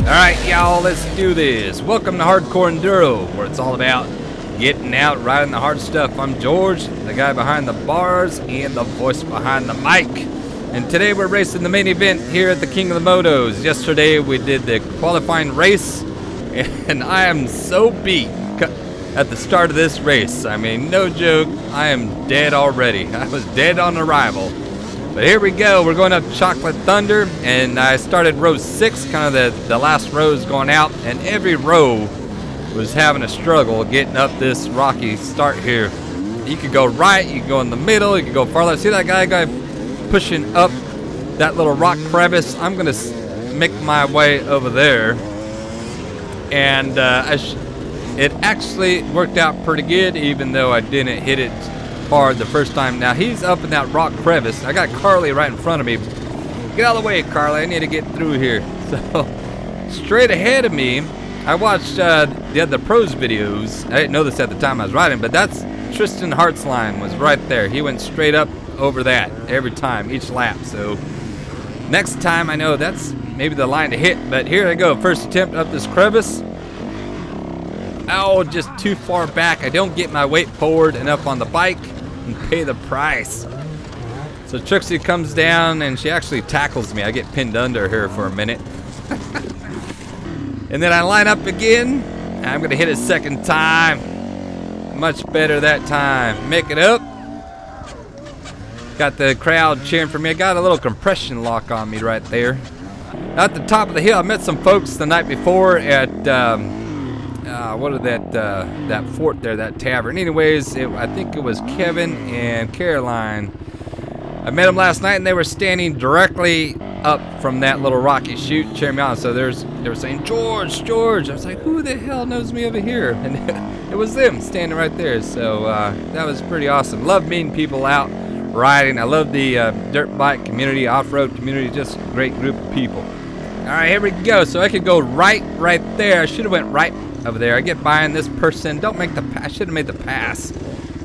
Alright, y'all, let's do this. Welcome to Hardcore Enduro, where it's all about getting out, riding the hard stuff. I'm George, the guy behind the bars and the voice behind the mic. And today we're racing the main event here at the King of the Motos. Yesterday we did the qualifying race, and I am so beat at the start of this race. I mean, no joke, I am dead already. I was dead on arrival. But here we go, we're going up Chocolate Thunder, and I started row 6, kind of the last rows going out, and every row was having a struggle getting up this rocky start here. You could go right, you could go in the middle, you could go far left. See that guy pushing up that little rock crevice? I'm going to make my way over there, and it actually worked out pretty good, even though I didn't hit it hard the first time. Now he's up in that rock crevice. I got Carly right in front of me. Get out of the way, Carly. I need to get through here. So straight ahead of me, I watched the pros videos. I didn't know this at the time I was riding, but that's Tristan Hart's line was right there. He went straight up over that every time, each lap. So next time I know that's maybe the line to hit. But here I go. First attempt up this crevice. Oh, just too far back. I don't get my weight forward enough on the bike and pay the price. So Trixie comes down and she actually tackles me. I get pinned under her for a minute. And then I line up again. I'm gonna hit it second time. Much better that time. Make it up. Got the crowd cheering for me. I got a little compression lock on me right there. At the top of the hill, I met some folks the night before at that fort there, that tavern. Anyways, I think it was Kevin and Caroline. I met them last night, and they were standing directly up from that little rocky chute, cheering me on. So they were saying, "George, George." I was like, "Who the hell knows me over here?" And it was them standing right there. So that was pretty awesome. Love meeting people out riding. I love the dirt bike community, off-road community. Just a great group of people. All right, here we go. So I could go right there. I should have went right over there. I get behind this person. Don't make the pass. I should have made the pass.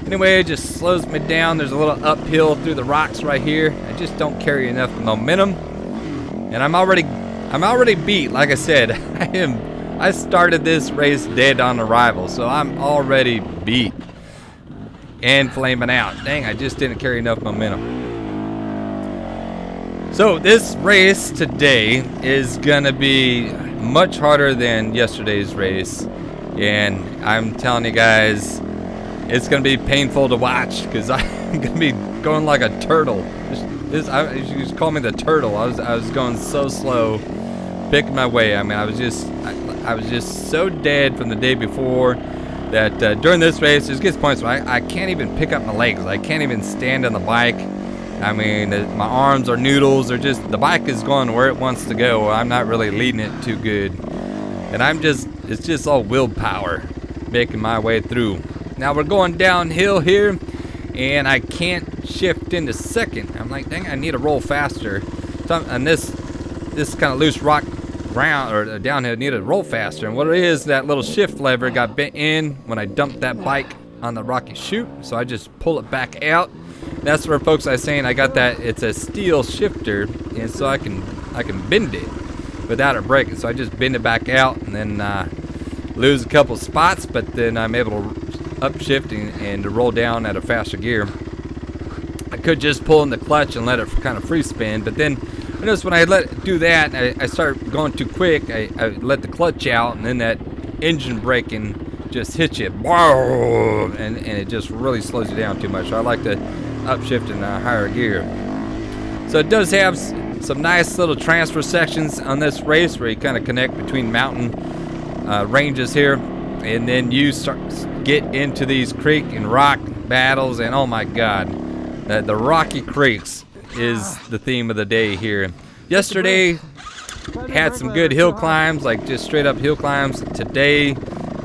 Anyway, it just slows me down. There's a little uphill through the rocks right here. I just don't carry enough momentum, and I'm already beat. Like I said, I started this race dead on arrival, so I'm already beat and flaming out. Dang, I just didn't carry enough momentum. So this race today is gonna be much harder than yesterday's race, and I'm telling you guys, it's gonna be painful to watch because I'm gonna be going like a turtle. You just call me the turtle. I was going so slow, picking my way. I mean, I was just so dead from the day before that during this race, it gets points where I can't even pick up my legs. I can't even stand on the bike. I mean, my arms are noodles. The bike is going where it wants to go. I'm not really leading it too good. And it's just all willpower making my way through. Now we're going downhill here, and I can't shift into second. I'm like, dang, I need to roll faster. And this kind of loose rock ground or downhill, I need to roll faster. And what it is, that little shift lever got bent in when I dumped that bike on the rocky chute. So I just pull it back out. That's where folks are saying I got that. It's a steel shifter, and so I can bend it without it breaking. So I just bend it back out, and then lose a couple spots, but then I'm able to upshift and to roll down at a faster gear. I could just pull in the clutch and let it kind of free spin, but then I noticed when I let it do that, I start going too quick. I let the clutch out, and then that engine braking just hits you, and it just really slows you down too much. So I like to upshift in a higher gear. So it does have some nice little transfer sections on this race where you kind of connect between mountain ranges here, and then you get into these creek and rock battles, and oh my god, the rocky creeks is the theme of the day here. Yesterday had some good hill climbs, like just straight up hill climbs. Today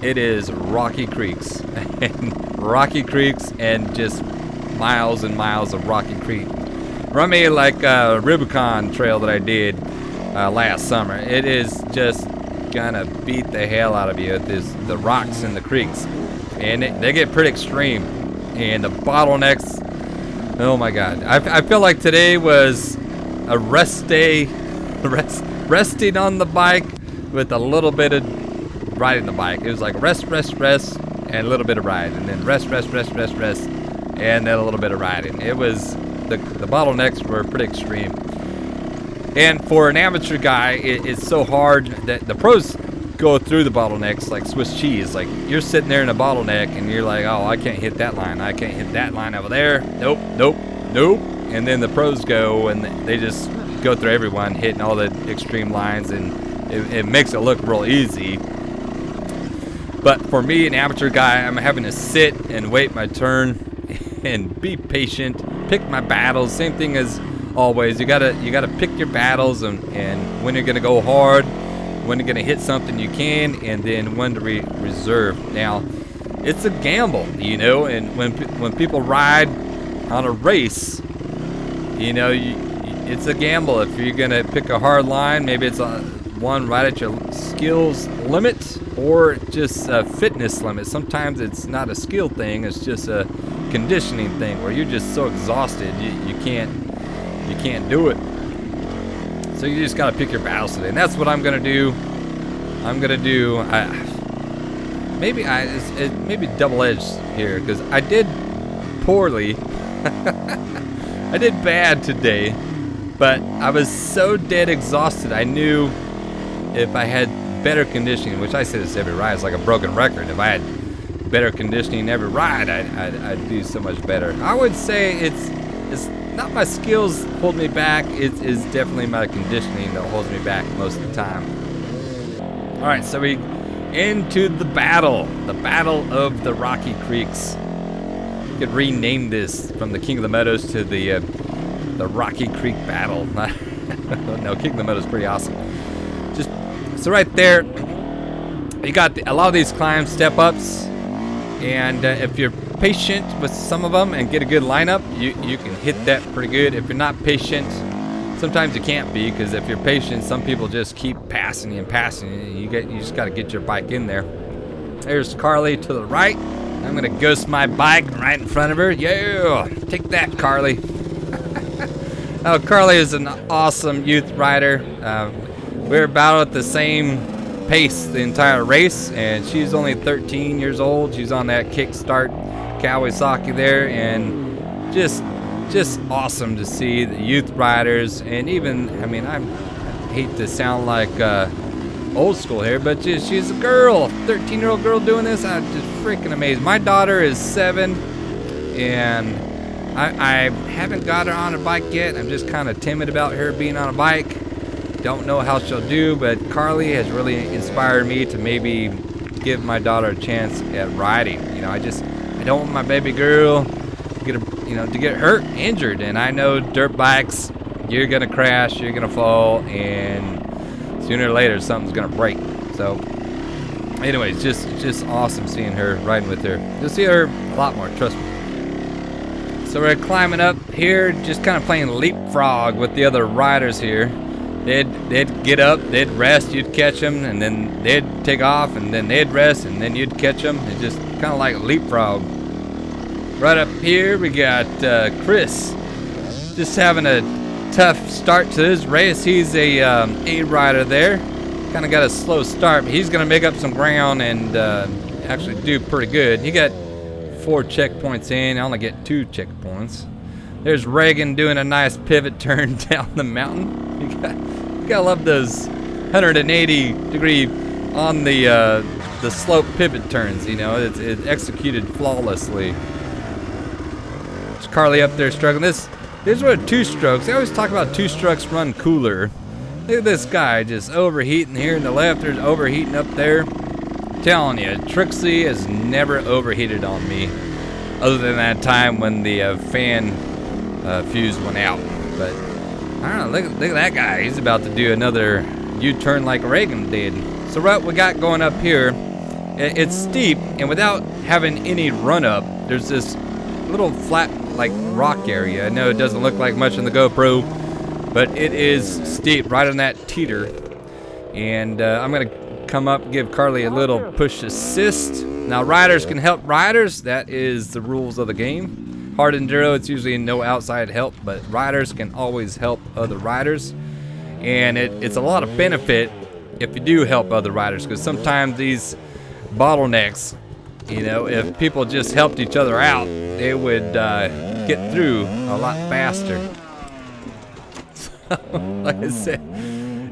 it is rocky creeks and just miles and miles of rocky creek. Run me like a Rubicon trail that I did last summer. It is just gonna beat the hell out of you. The rocks and the creeks, and they get pretty extreme, and the bottlenecks. Oh my god, I feel like today was a rest day, resting on the bike, with a little bit of riding the bike. It was like rest, rest, rest, and a little bit of ride, and then rest, rest, rest, rest, rest, and then a little bit of riding. It was the bottlenecks were pretty extreme. And for an amateur guy, it's so hard that the pros go through the bottlenecks like Swiss cheese. Like, you're sitting there in a bottleneck and you're like, oh, I can't hit that line. I can't hit that line over there. Nope, nope, nope. And then the pros go and they just go through everyone, hitting all the extreme lines, and it makes it look real easy. But for me, an amateur guy, I'm having to sit and wait my turn and be patient, pick my battles. Same thing as always. You gotta pick your battles, and when you're gonna go hard, when you're gonna hit something you can, and then when to reserve. Now, it's a gamble, you know, and when people ride on a race, you know, it's a gamble. If you're gonna pick a hard line, maybe it's one right at your skills limit, or just a fitness limit. Sometimes it's not a skill thing, it's just a conditioning thing where you're just so exhausted you can't do it. So you just gotta pick your battles today, and that's what I'm gonna do. I'm gonna do it may be double-edged here, because I did poorly. I did bad today, but I was so dead exhausted. I knew if I had better conditioning, which I say this every ride, it's like a broken record. If I had better conditioning every ride, I'd do so much better. I would say it's not my skills hold me back. It is definitely my conditioning that holds me back most of the time. All right, so we into the battle of the Rocky Creeks. You could rename this from the King of the Motos to the Rocky Creek Battle. No, King of the Motos is pretty awesome. So right there, you got a lot of these climb step ups, and if you're patient with some of them and get a good lineup, you can hit that pretty good. If you're not patient, sometimes you can't be, because if you're patient, some people just keep passing you and passing you. You just got to get your bike in there. There's Carly to the right. I'm gonna ghost my bike right in front of her. Yeah, take that, Carly. Oh, Carly is an awesome youth rider. We're about at the same pace the entire race, and she's only 13 years old. She's on that kickstart Kawasaki there, and just awesome to see the youth riders. And even, I mean, I hate to sound like old school here, but she's a girl, 13-year-old girl doing this. I'm just freaking amazed. My daughter is 7, and I haven't got her on a bike yet. I'm just kind of timid about her being on a bike. Don't know how she'll do, but Carly has really inspired me to maybe give my daughter a chance at riding. You know, I don't want my baby girl to get hurt, injured, and I know dirt bikes, you're gonna crash, you're gonna fall, and sooner or later something's gonna break. So, anyways, just awesome seeing her, riding with her. You'll see her a lot more, trust me. So we're climbing up here, just kind of playing leapfrog with the other riders here. They'd get up, they'd rest, you'd catch them, and then they'd take off, and then they'd rest, and then you'd catch them. It's just kind of like leapfrog. Right up here, we got Chris, just having a tough start to his race. He's a rider there. Kind of got a slow start, but he's going to make up some ground and actually do pretty good. He got 4 checkpoints in. I only get 2 checkpoints. There's Reagan doing a nice pivot turn down the mountain. You gotta love those 180-degree on the slope pivot turns. You know, it's executed flawlessly. There's Carly up there struggling. These were 2-strokes. They always talk about 2-strokes run cooler. Look at this guy just overheating here in the left. There's overheating up there. I'm telling you, Trixie has never overheated on me, other than that time when the fan fuse went out. But I don't know, look at that guy. He's about to do another U-turn like Reagan did. So what we got going up here, it's steep, and without having any run up, there's this little flat like rock area. I know it doesn't look like much in the GoPro, but it is steep right on that teeter. And I'm gonna come up, give Carly a little push assist. Now riders can help riders. That is the rules of the game. Hard enduro, it's usually no outside help, but riders can always help other riders. And it's a lot of benefit if you do help other riders, because sometimes these bottlenecks, you know, if people just helped each other out, they would get through a lot faster. Like I said,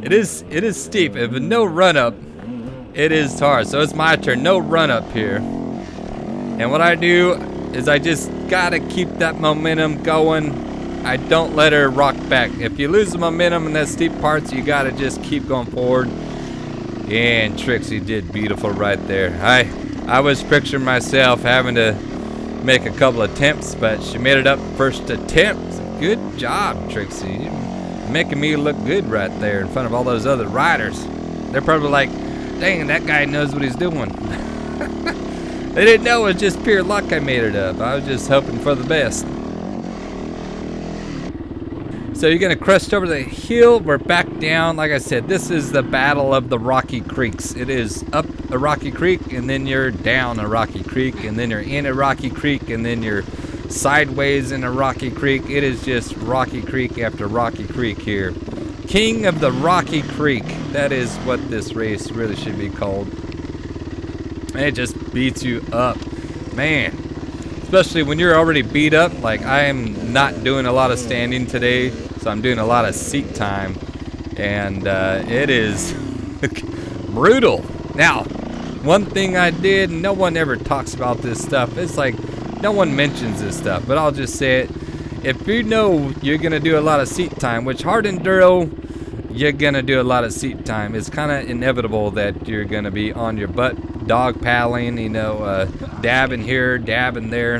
it is steep. If no run up, it is hard. So it's my turn. No run up here. And what I do is I just gotta keep that momentum going. I don't let her rock back. If you lose the momentum in that steep parts, you gotta just keep going forward. And Trixie did beautiful right there. I was picturing myself having to make a couple attempts, but she made it up first attempt. Good job, Trixie. You're making me look good right there in front of all those other riders. They're probably like, dang, that guy knows what he's doing. They didn't know it was just pure luck I made it up. I was just hoping for the best. So you're gonna crest over the hill. We're back down. Like I said, this is the battle of the Rocky Creeks. It is up a Rocky Creek, and then you're down a Rocky Creek, and then you're in a Rocky Creek, and then you're sideways in a Rocky Creek. It is just Rocky Creek after Rocky Creek here. King of the Rocky Creek. That is what this race really should be called. And it just beats you up, man. Especially when you're already beat up. Like, I am not doing a lot of standing today, so I'm doing a lot of seat time, and it is brutal. Now, one thing I did, no one ever talks about this stuff. It's like no one mentions this stuff, but I'll just say it. If you know you're gonna do a lot of seat time, which hard enduro, you're gonna do a lot of seat time. It's kind of inevitable that you're gonna be on your butt, dog paddling, you know, dabbing here, dabbing there.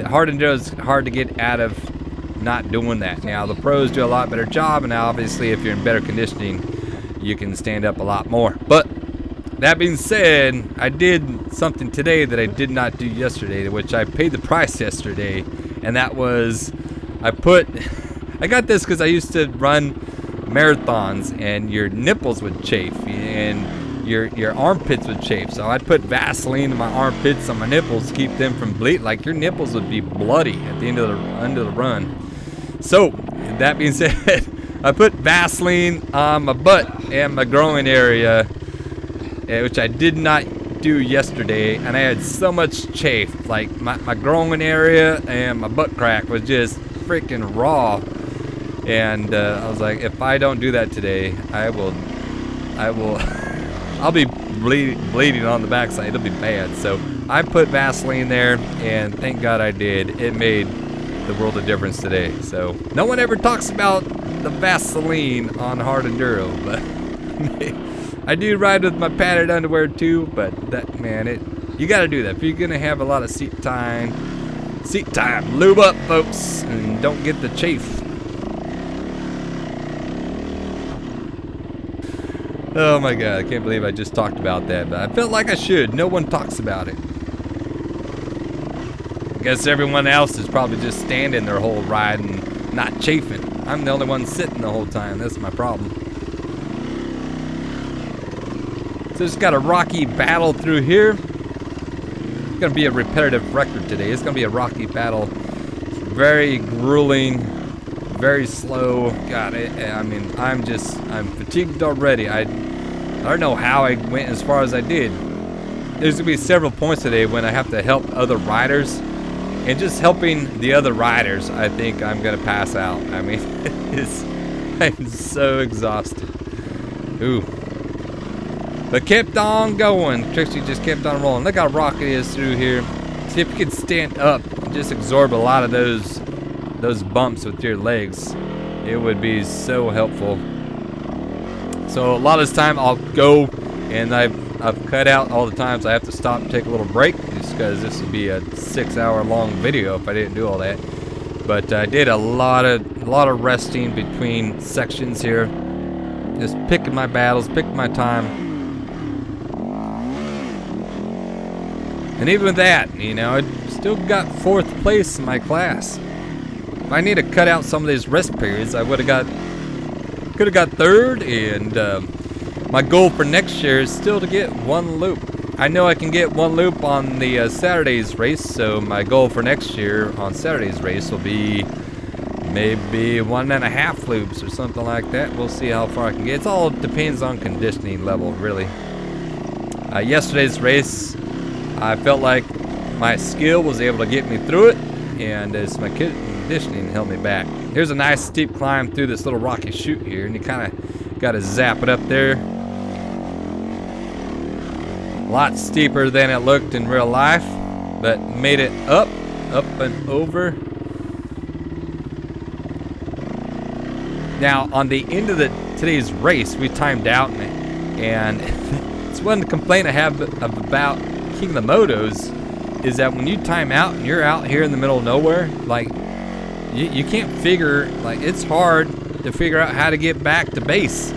Hard enduro is hard to get out of not doing that. Now the pros do a lot better job, and now obviously if you're in better conditioning, you can stand up a lot more. But that being said, I did something today that I did not do yesterday, which I paid the price yesterday, and that was I got this because I used to run marathons, and your nipples would chafe and your armpits would chafe. So I'd put Vaseline in my armpits on my nipples to keep them from bleeding. Like, your nipples would be bloody at the end of the run. So that being said, I put Vaseline on my butt and my groin area, which I did not do yesterday, and I had so much chafe. Like, my groin area and my butt crack was just freaking raw. And I was like, if I don't do that today, I'll be bleeding on the backside. It'll be bad. So I put Vaseline there, and thank God I did. It made the world of difference today. So no one ever talks about the Vaseline on hard enduro, but I do ride with my padded underwear too. But that, man, you got to do that if you're gonna have a lot of seat time. Lube up, folks, and don't get the chafe. Oh my God, I can't believe I just talked about that, but I felt like I should. No one talks about it. I guess everyone else is probably just standing their whole ride and not chafing. I'm the only one sitting the whole time. That's my problem. So it's got a rocky battle through here. It's gonna be a repetitive record today. It's gonna be a rocky battle. Very grueling. Very slow. God, I mean, I'm fatigued already. I don't know how I went as far as I did. There's gonna be several points today when I have to help other riders, and just helping the other riders, I think I'm gonna pass out. I mean, I'm so exhausted. Ooh. But kept on going. Trixie just kept on rolling. Look how rocky it is through here. See if you can stand up and just absorb a lot of those bumps with your legs. It would be so helpful. So a lot of this time I'll go, and I've cut out all the times I have to stop and take a little break, just because this would be a 6-hour long video if I didn't do all that. But I did a lot of resting between sections here, just picking my battles, picking my time. And even with that, you know, I still got 4th place in my class. If I need to cut out some of these rest periods, I could have got 3rd, and my goal for next year is still to get 1 loop. I know I can get 1 loop on the Saturday's race, so my goal for next year on Saturday's race will be maybe 1.5 loops or something like that. We'll see how far I can get. It all depends on conditioning level, really. Yesterday's race, I felt like my skill was able to get me through it, and as my conditioning held me back. Here's a nice steep climb through this little rocky chute here, and you kind of got to zap it up there. A lot steeper than it looked in real life, but made it up and over. Now, on the end of today's race, we timed out, and it's one complaint I have about King of the Motos is that when you time out and you're out here in the middle of nowhere, like you can't figure, like it's hard to figure out how to get back to base.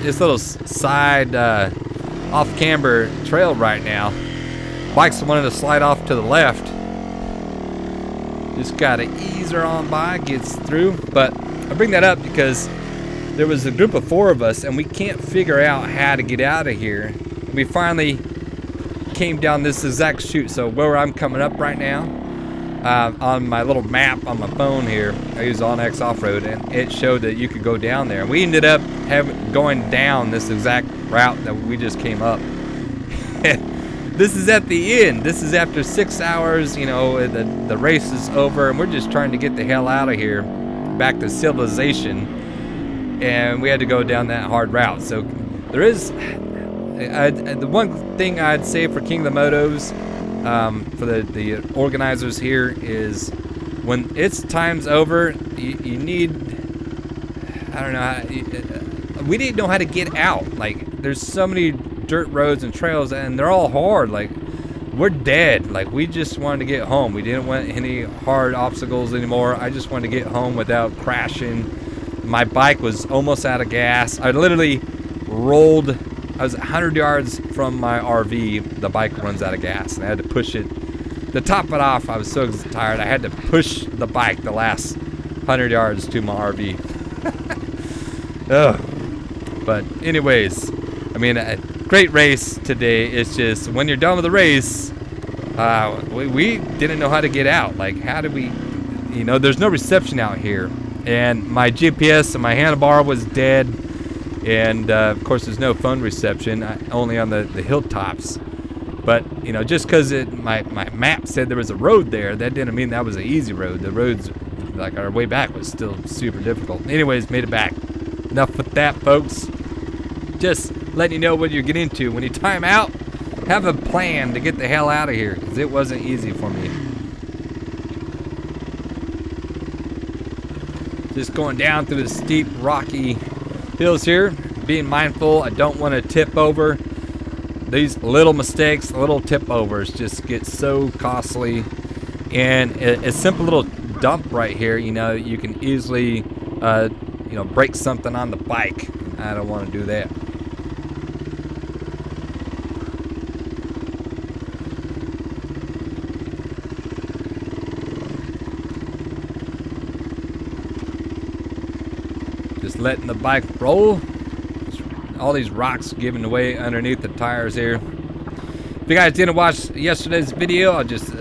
This little side off-camber trail right now. Bike's wanting to slide off to the left. Just gotta ease her on by, gets through. But I bring that up because there was a group of 4 of us and we can't figure out how to get out of here. We finally came down this exact chute. So where I'm coming up right now, on my little map on my phone here, I use OnX Off-Road, and it showed that you could go down there. We ended up going down this exact route that we just came up. This is at the end. This is after 6 hours, you know, the race is over, and we're just trying to get the hell out of here, back to civilization, and we had to go down that hard route. So there is, the one thing I'd say for King of the Motos, for the organizers here, is when its time's over, you need, I don't know, we didn't know how to get out. Like, there's so many dirt roads and trails, and they're all hard. Like, we're dead. Like, we just wanted to get home. We didn't want any hard obstacles anymore. I just wanted to get home without crashing. My bike was almost out of gas. I literally rolled, I was 100 yards from my RV. The bike runs out of gas, and I had to push it. To top it off, I was so tired, I had to push the bike the last 100 yards to my RV. Ugh. But anyways, I mean, great race today. It's just when you're done with the race, we didn't know how to get out. Like, how did we, you know, there's no reception out here, and my GPS and my handlebar was dead, and of course there's no phone reception, only on the hilltops. But you know, just because my map said there was a road there, that didn't mean that was an easy road. The roads, like our way back, was still super difficult. Anyways, made it back. Enough with that, folks. Just letting you know what you get into. When you time out, have a plan to get the hell out of here, because it wasn't easy for me. Just going down through the steep, rocky hills here. Being mindful, I don't want to tip over. These little mistakes, little tip overs just get so costly. And a simple little dump right here, you know, you can easily, you know, break something on the bike. I don't want to do that. Just letting the bike roll. All these rocks giving away underneath the tires here. If you guys didn't watch yesterday's video, I'll just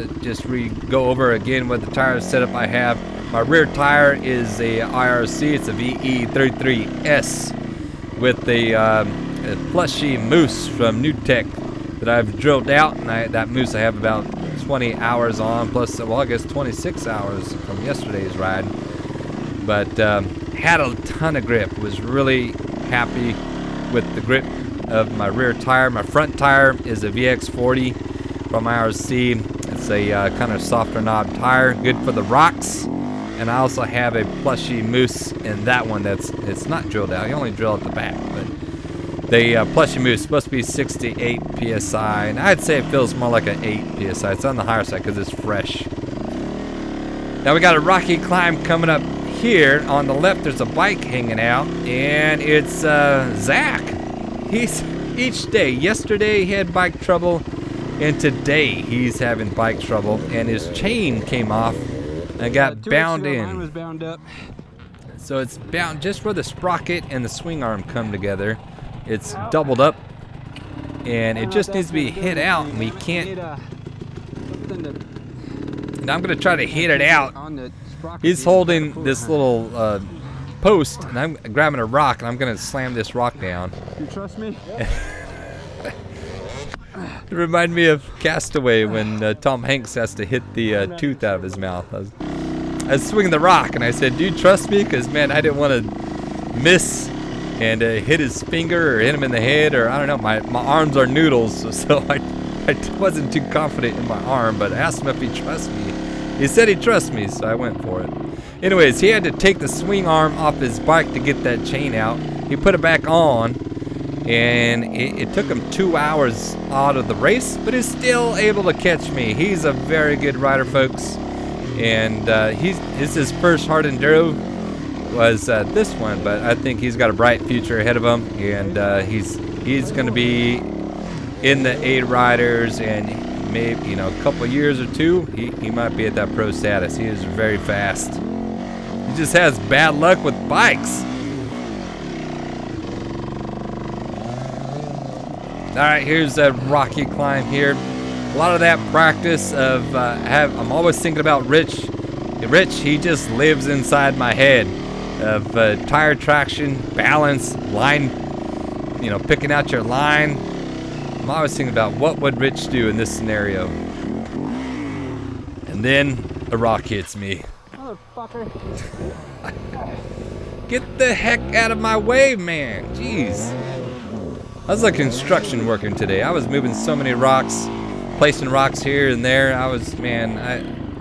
go over again what the tire setup I have. My rear tire is a IRC. It's a VE33S with a plushy moose from New Tech that I've drilled out, and that moose I have about 20 hours on, plus, well, I guess 26 hours from yesterday's ride. But had a ton of grip. Was really happy with the grip of my rear tire. My front tire is a VX40 from IRC. It's a kind of softer knob tire, good for the rocks. And I also have a plushy moose in that one it's not drilled out. You only drill at the back, but the plushy moose supposed to be 68 PSI, and I'd say it feels more like an 8 PSI. It's on the higher side because it's fresh. Now we got a rocky climb coming up here. On the left there's a bike hanging out, and it's Zach. He's each day. Yesterday he had bike trouble, and today he's having bike trouble, and his chain came off and got bound in. Mine was bound up. So it's bound just where the sprocket and the swing arm come together. It's doubled up, and it just needs to be hit out, and we can't. And I'm gonna try to hit it out. On the He's holding this little post, and I'm grabbing a rock, and I'm gonna slam this rock down. You trust me? It reminded me of Castaway when Tom Hanks has to hit the tooth out of his mouth. I was swinging the rock, and I said, "Do you trust me?" Because man, I didn't want to miss and hit his finger or hit him in the head, or I don't know. My arms are noodles, so I wasn't too confident in my arm. But I asked him if he trusts me. He said he trusts me, so I went for it. Anyways, he had to take the swing arm off his bike to get that chain out. He put it back on, and it took him 2 hours out of the race, but he's still able to catch me. He's a very good rider, folks, and his first hard enduro was this one, but I think he's got a bright future ahead of him, and he's going to be in the 8 riders, and maybe a couple years or two, he might be at that pro status. He is very fast. He just has bad luck with bikes. Alright, here's a rocky climb here. A lot of that practice of I'm always thinking about Rich. Rich, he just lives inside my head of tire traction, balance, line, picking out your line. I'm always thinking about what would Rich do in this scenario. And then a rock hits me. Motherfucker. Get the heck out of my way, man. Jeez. I was like construction working today. I was moving so many rocks, placing rocks here and there. I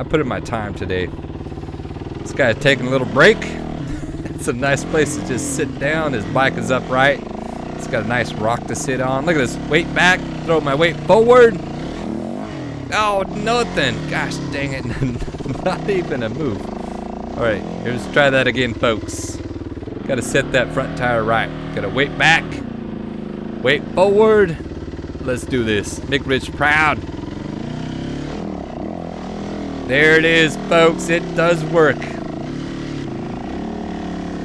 put in my time today. This guy taking a little break. It's a nice place to just sit down. His bike is upright. It's got a nice rock to sit on. Look at this. Weight back. Throw my weight forward. Oh, nothing. Gosh dang it. Not even a move. All right, here's try that again, folks. Got to set that front tire right. Got to weight back. Weight forward. Let's do this. Make Rich proud. There it is, folks. It does work.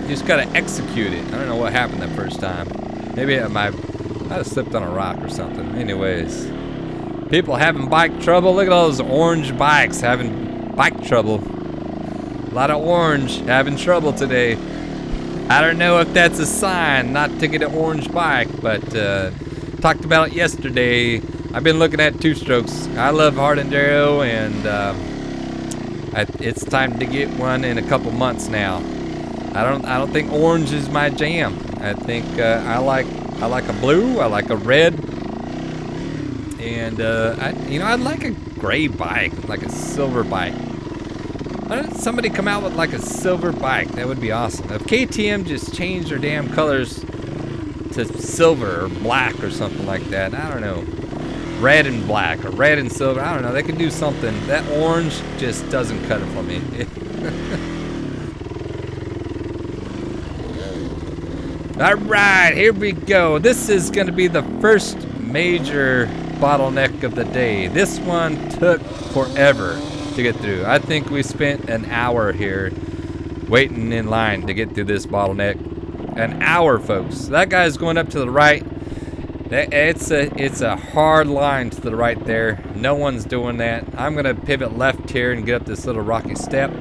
You just got to execute it. I don't know what happened that first time. Maybe I might have slipped on a rock or something. Anyways, people having bike trouble. Look at all those orange bikes having bike trouble. A lot of orange having trouble today. I don't know if that's a sign not to get an orange bike, but talked about it yesterday. I've been looking at 2-strokes. I love hard enduro, and it's time to get one in a couple months now. I don't think orange is my jam. I think I like a blue, I like a red, and I'd like a gray bike, like a silver bike. Why don't somebody come out with like a silver bike? That would be awesome. If KTM just changed their damn colors to silver or black or something like that, I don't know. Red and black or red and silver, I don't know. They could do something. That orange just doesn't cut it for me. All right, here we go. This is going to be the first major bottleneck of the day. This one took forever to get through. I think we spent an hour here waiting in line to get through this bottleneck. An hour, folks. That guy's going up to the right. It's a hard line to the right there. No one's doing that. I'm going to pivot left here and get up this little rocky step.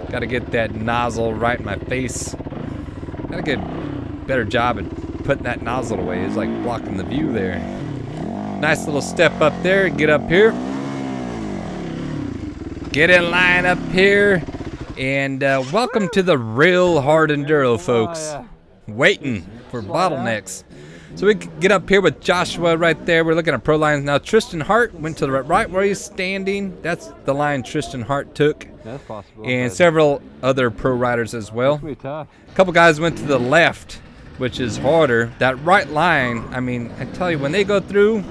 Got to get that nozzle right in my face. Got to get better job at putting that nozzle away. It's like blocking the view there. Nice little step up there. Get up here. Get in line up here. And welcome to the real hard enduro, folks. Waiting for bottlenecks. So we can get up here with Joshua right there. We're looking at pro lines now. Tristan Hart went to the right where he's standing. That's the line Tristan Hart took. That's possible. And several other pro riders as well. That's gonna be tough. A couple guys went to the left, which is harder. That right line, I mean, I tell you, when they go through,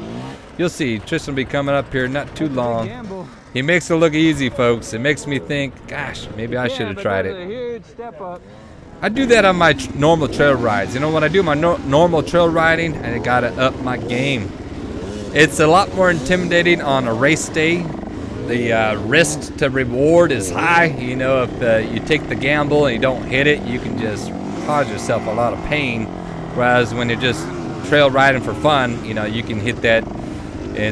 you'll see Tristan will be coming up here not too long. He makes it look easy, folks. It makes me think, gosh, maybe I should have tried it. A huge step up. I do that on my normal trail rides. You know, when I do my normal trail riding, I gotta up my game. It's a lot more intimidating on a race day. The risk to reward is high. You know, if you take the gamble and you don't hit it, you can just cause yourself a lot of pain. Whereas when you're just trail riding for fun, you know, you can hit that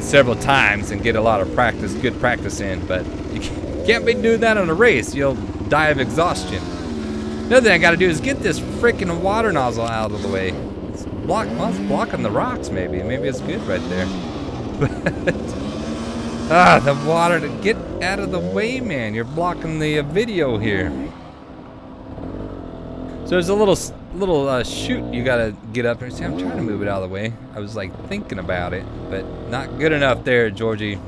several times and get a lot of practice, good practice in. But you can't be doing that on a race. You'll die of exhaustion. Another thing I gotta do is get this freaking water nozzle out of the way. It's blocking the rocks maybe. Maybe it's good right there. But, the water, to get out of the way, man. You're blocking the video here. So there's a little chute you gotta get up there. See, I'm trying to move it out of the way. I was like thinking about it, but not good enough there, Georgie.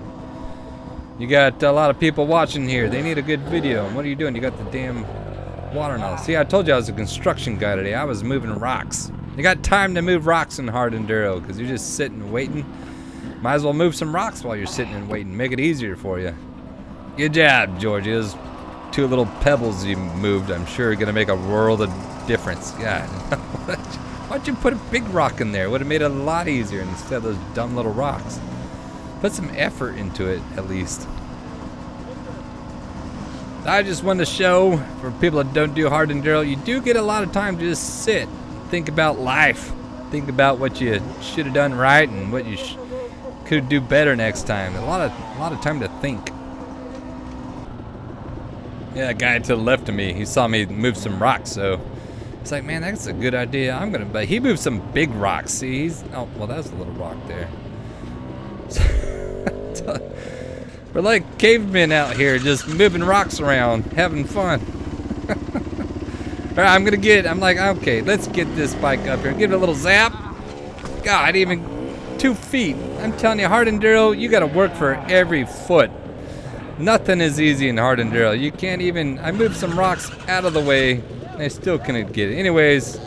You got a lot of people watching here. They need a good video. And what are you doing? You got the damn water nozzle. See, I told you I was a construction guy today. I was moving rocks. You got time to move rocks in hard enduro because you're just sitting and waiting. Might as well move some rocks while you're sitting and waiting. Make it easier for you. Good job, Georgie. Those 2 little pebbles you moved, I'm sure, are gonna make a world of difference. God, why'd you put a big rock in there? Would have made it a lot easier instead of those dumb little rocks. Put some effort into it, at least. I just wanted to show, for people that don't do hard enduro, you do get a lot of time to just sit, think about life, think about what you should have done right and what you could do better next time. A lot of time to think. Yeah, a guy to the left of me, he saw me move some rocks, so it's like, man, that's a good idea. But he moved some big rocks. See, oh, well, that's a little rock there. We're like cavemen out here, just moving rocks around, having fun. All right, I'm like, okay, let's get this bike up here. Give it a little zap. God, even 2 feet. I'm telling you, hard enduro, you gotta work for every foot. Nothing is easy in hard enduro. You can't even, I moved some rocks out of the way, and I still couldn't get it. Anyways,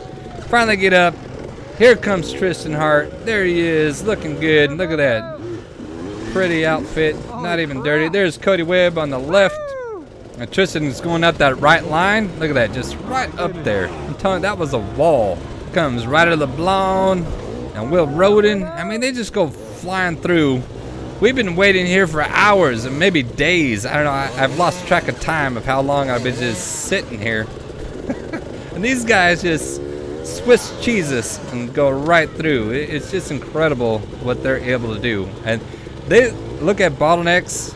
finally get up. Here comes Tristan Hart. There he is, looking good. Look at that. Pretty outfit, not even dirty. There's Cody Webb on the left. And Tristan's going up that right line. Look at that, just right up there. I'm telling you, that was a wall. Comes Ryder LeBlanc and Will Roden. I mean, they just go flying through. We've been waiting here for hours and maybe days. I don't know, I've lost track of time of how long I've been just sitting here. And these guys just Swiss cheese us and go right through. It's just incredible what they're able to do. And they look at bottlenecks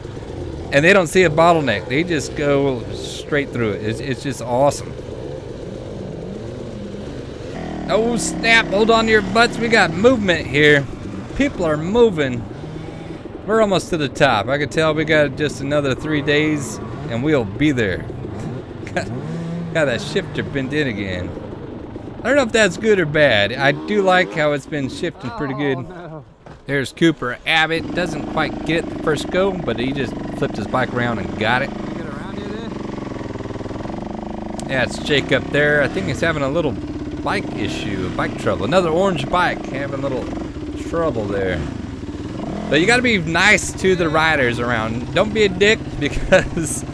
and they don't see a bottleneck. They just go straight through it. It's just awesome. Oh snap, hold on to your butts. We got movement here. People are moving. We're almost to the top. I can tell we got just another 3 days and we'll be there. Got that shifter bent in again. I don't know if that's good or bad. I do like how it's been shifting pretty good. No. There's Cooper Abbott. Doesn't quite get it the first go, but he just flipped his bike around and got it. Get around here then. Yeah, it's Jake up there. I think he's having a little bike issue, bike trouble. Another orange bike having a little trouble there. But you gotta be nice to the riders around. Don't be a dick, because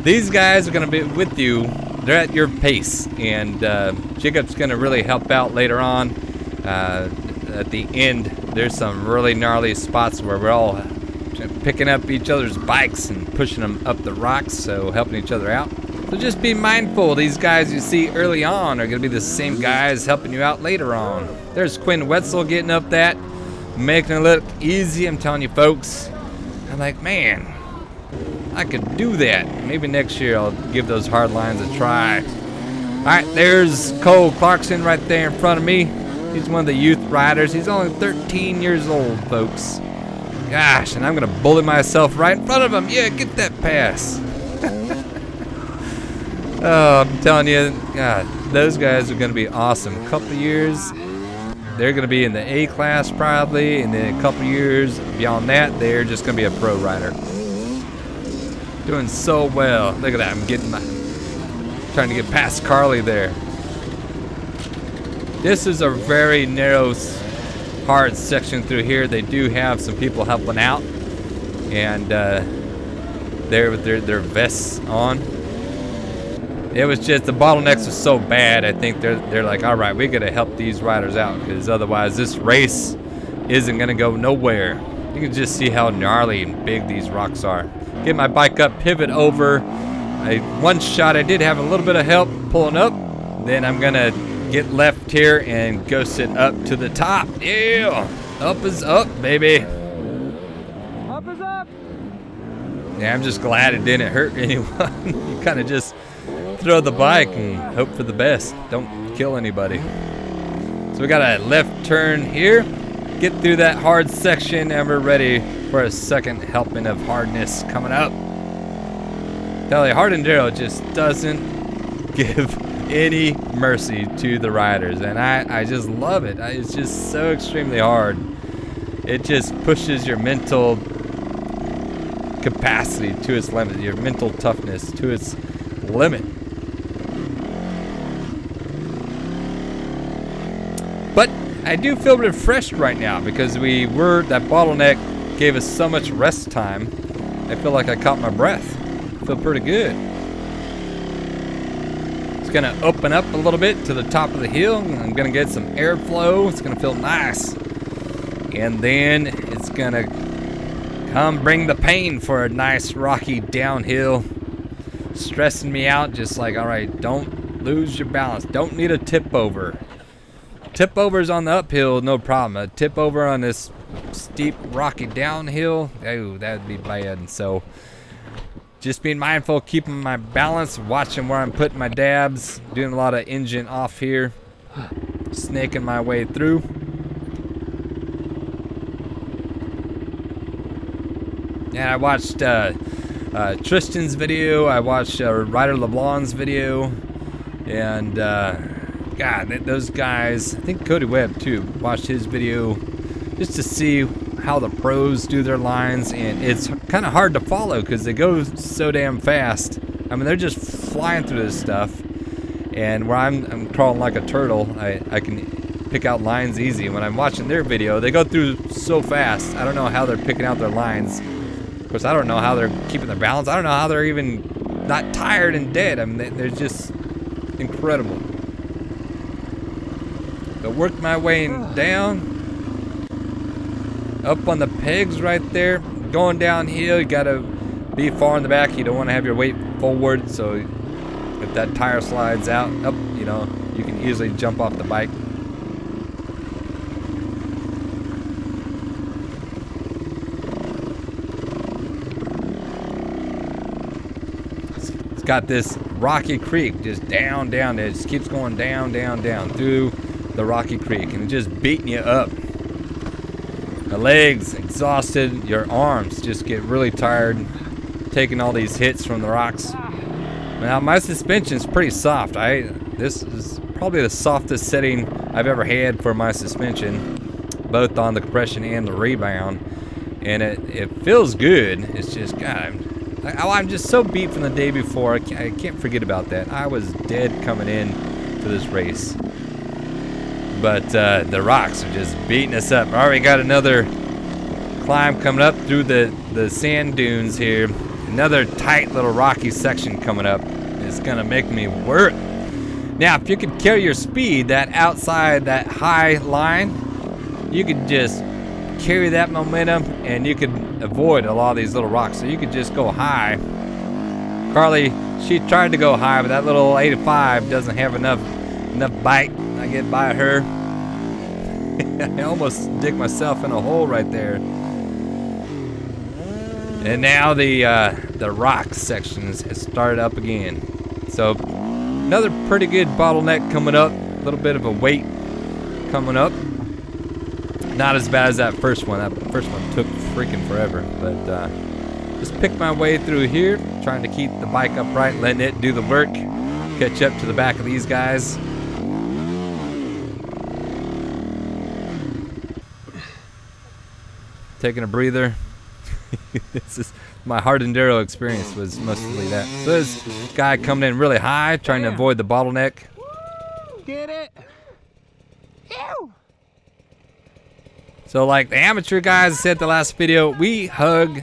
these guys are gonna be with you. They're at your pace, and Jacob's gonna really help out later on. At the end, there's some really gnarly spots where we're all picking up each other's bikes and pushing them up the rocks, so helping each other out. So just be mindful. These guys you see early on are gonna be the same guys helping you out later on. There's Quinn Wetzel getting up that, making it look easy. I'm telling you, folks. I'm like, man, I could do that. Maybe next year I'll give those hard lines a try. All right, there's Cole Clarkson right there in front of me. He's one of the youth riders. He's only 13 years old, folks. Gosh, and I'm gonna bully myself right in front of him. Yeah, get that pass. Oh, I'm telling you, God, those guys are gonna be awesome. A couple of years, they're gonna be in the A class probably, and then a couple of years beyond that, they're just gonna be a pro rider. Doing so well. Look at that. I'm trying to get past Carly there. This is a very narrow, hard section through here. They do have some people helping out, and they're with their vests on. It was just the bottlenecks are so bad. I think they're like, all right, we gotta help these riders out, because otherwise this race isn't gonna go nowhere. You can just see how gnarly and big these rocks are. Get my bike up, pivot over. One shot, I did have a little bit of help pulling up. Then I'm gonna get left here and go sit up to the top. Yeah, up is up, baby. Up is up. Yeah, I'm just glad it didn't hurt anyone. You kind of just throw the bike and hope for the best. Don't kill anybody. So we got a left turn here. Get through that hard section and we're ready for a second helping of hardness coming up. Tell you, hard enduro just doesn't give any mercy to the riders, and I just love it. It's just so extremely hard. It just pushes your mental capacity to its limit, your mental toughness to its limit. But I do feel refreshed right now because that bottleneck gave us so much rest time. I feel like I caught my breath. I feel pretty good. It's gonna open up a little bit to the top of the hill. I'm gonna get some airflow. It's gonna feel nice. And then it's gonna come bring the pain for a nice rocky downhill. Stressing me out, just like, all right, don't lose your balance. Don't need a tip over. Tip overs on the uphill, no problem. A tip over on this steep rocky downhill, oh, that'd be bad. So just being mindful, keeping my balance, watching where I'm putting my dabs, doing a lot of engine off here, snaking my way through. And I watched Tristan's video, I watched Ryder LeBlanc's video, and God, those guys, I think Cody Webb too, watched his video just to see how the pros do their lines, and it's kind of hard to follow because they go so damn fast. I mean, they're just flying through this stuff, and where I'm crawling like a turtle, I can pick out lines easy. When I'm watching their video, they go through so fast. I don't know how they're picking out their lines. Of course, I don't know how they're keeping their balance. I don't know how they're even not tired and dead. I mean, they're just incredible. But work my way down. Up on the pegs right there, going downhill, you gotta be far in the back. You don't want to have your weight forward, so if that tire slides out, up, you know, you can easily jump off the bike. It's got this rocky creek just down, it just keeps going down through the rocky creek, and it's just beating you up. The legs exhausted, your arms just get really tired taking all these hits from the rocks. Now my suspension's pretty soft. This is probably the softest setting I've ever had for my suspension, both on the compression and the rebound, and it feels good. It's just, God, I'm just so beat from the day before. I can't forget about that. I was dead coming in to this race. But the rocks are just beating us up. Already got another climb coming up through the sand dunes here. Another tight little rocky section coming up. It's gonna make me work. Now, if you could carry your speed that outside that high line, you could just carry that momentum and you could avoid a lot of these little rocks. So you could just go high. Carly, she tried to go high, but that little 85 doesn't have enough bite. I get by her. I almost dig myself in a hole right there. And now the rock sections has started up again. So another pretty good bottleneck coming up. A little bit of a weight coming up. Not as bad as that first one. That first one took freaking forever. But just pick my way through here, trying to keep the bike upright, letting it do the work. Catch up to the back of these guys. Taking a breather. This is my hard enduro experience was mostly that. So this guy coming in really high, trying to avoid the bottleneck. Get it? Ew. So like the amateur guys said the last video, we hug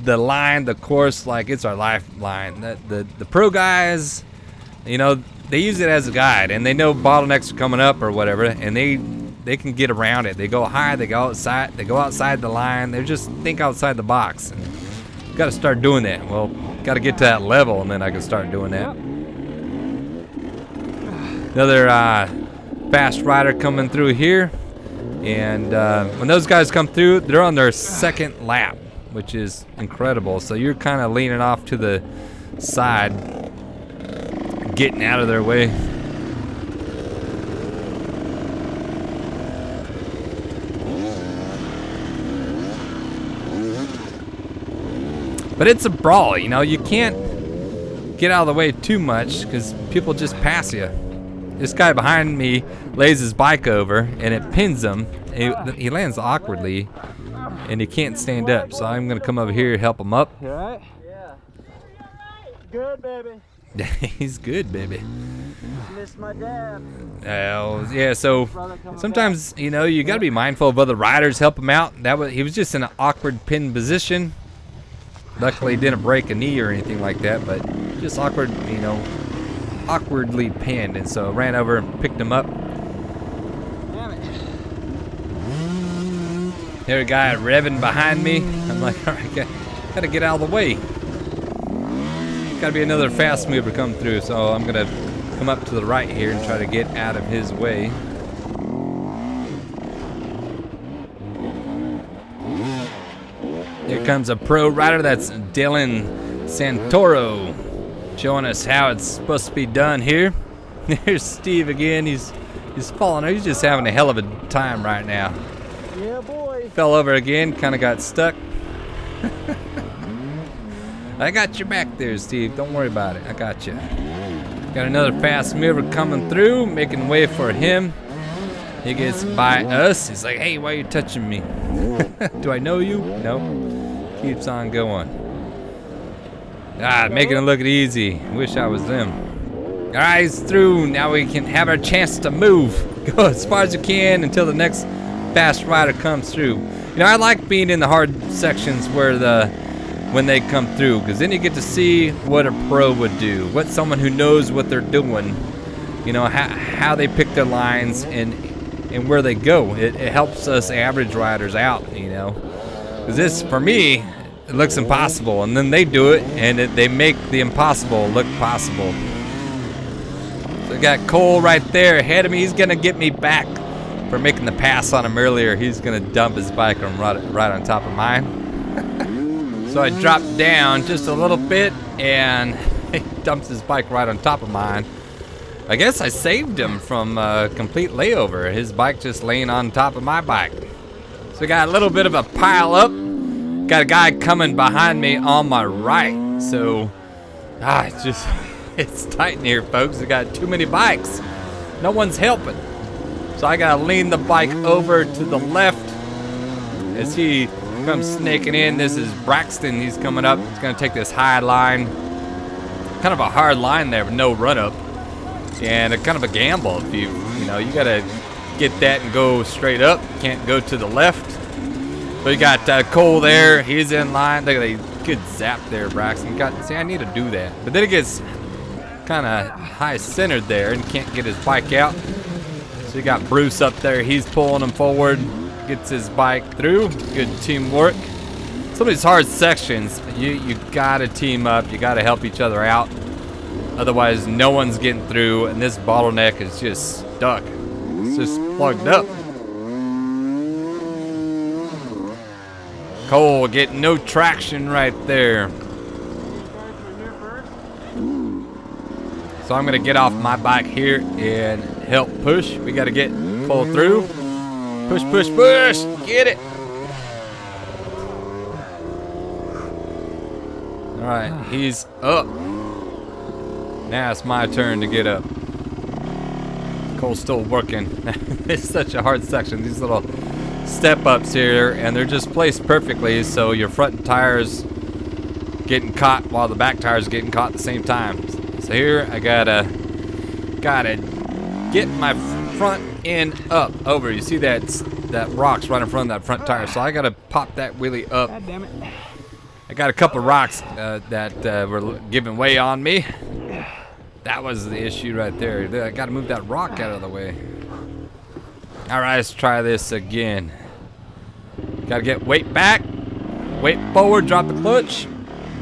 the line, the course, like it's our lifeline. The pro guys, you know, they use it as a guide, and they know bottlenecks are coming up or whatever, and they can get around it. They go high, they go outside the line. They just think outside the box. And got to start doing that. Well, got to get to that level, and then I can start doing that. Another fast rider coming through here, and when those guys come through, they're on their second lap, which is incredible. So you're kind of leaning off to the side, getting out of their way. But it's a brawl, you know. You can't get out of the way too much because people just pass you. This guy behind me lays his bike over and it pins him. He lands awkwardly and he can't stand up. So I'm gonna come over here, help him up. You alright? Yeah. Good, baby. He's good, baby. Missed my dad. Yeah, so sometimes, you know, you gotta be mindful of other riders, help him out. He was just in an awkward pinned position. Luckily he didn't break a knee or anything like that, but just awkward, you know, awkwardly pinned. And so I ran over and picked him up. Damn it. There a guy revving behind me. I'm like, all right, gotta get out of the way. Gotta be another fast mover come through, so I'm gonna come up to the right here and try to get out of his way. Here comes a pro rider, that's Dylan Santoro, showing us how it's supposed to be done here. There's Steve again, he's falling, he's just having a hell of a time right now. Yeah, boy. Fell over again, kind of got stuck. I got your back there, Steve, don't worry about it, I got you. Got another fast mover coming through, making way for him. He gets by us, he's like, hey, why are you touching me? Do I know you? No. Keeps on going. Making it look easy. Wish I was them. All right, he's through. Now we can have our chance to move. Go as far as you can until the next fast rider comes through. You know, I like being in the hard sections when they come through, because then you get to see what a pro would do, what someone who knows what they're doing, you know, how they pick their lines and where they go. It helps us average riders out, you know. Because this, for me, it looks impossible, and then they do it, and they make the impossible look possible. So we got Cole right there ahead of me. He's gonna get me back for making the pass on him earlier. He's gonna dump his bike right on top of mine. So I dropped down just a little bit, and he dumps his bike right on top of mine. I guess I saved him from a complete layover. His bike just laying on top of my bike. So we got a little bit of a pile up. Got a guy coming behind me on my right. So, it's tight in here, folks. We got too many bikes. No one's helping. So I gotta lean the bike over to the left as he comes snaking in. This is Braxton. He's coming up. He's gonna take this high line. Kind of a hard line there with no run up. And a kind of a gamble if you know, you gotta get that and go straight up. Can't go to the left. But you got Cole there. He's in line. Look at that good zap there, Braxton. See, I need to do that. But then it gets kind of high centered there and can't get his bike out. So you got Bruce up there. He's pulling him forward. Gets his bike through. Good teamwork. Some of these hard sections, you gotta team up. You gotta help each other out. Otherwise, no one's getting through, and this bottleneck is just stuck. It's just plugged up. Cole getting no traction right there. So I'm gonna get off my bike here and help push. We gotta get Cole through. Push, push, push, get it. All right, he's up. Now it's my turn to get up. Cole's still working. It's such a hard section. These little step ups here, and they're just placed perfectly so your front tire's getting caught while the back tire's getting caught at the same time. So here I gotta get my front end up over. You see that rock's right in front of that front tire, so I gotta pop that wheelie up. God damn it. I got a couple rocks that were giving way on me. That was the issue right there. I gotta move that rock out of the way. All right, let's try this again. Gotta get weight back, weight forward, drop the clutch.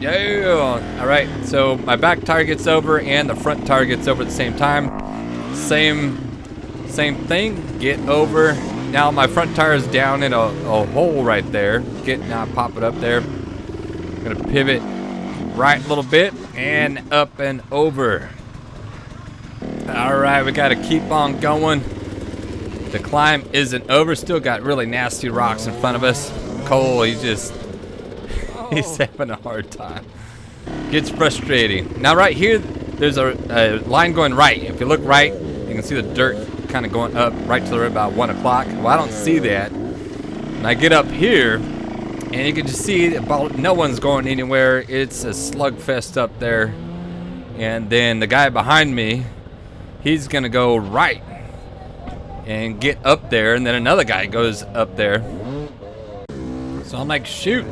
Yeah. All right, so my back tire gets over and the front tire gets over at the same time. Same thing, get over. Now my front tire is down in a hole right there. Now I pop it up there. Gonna pivot right a little bit and up and over. All right, we gotta keep on going. The climb isn't over. Still got really nasty rocks in front of us. Cole, he's having a hard time. Gets frustrating. Now right here, there's a line going right. If you look right, you can see the dirt kind of going up right to the about 1 o'clock. Well, I don't see that. And I get up here, and you can just see about no one's going anywhere. It's a slugfest up there. And then the guy behind me, he's gonna go right and get up there, and then another guy goes up there. So I'm like, shoot.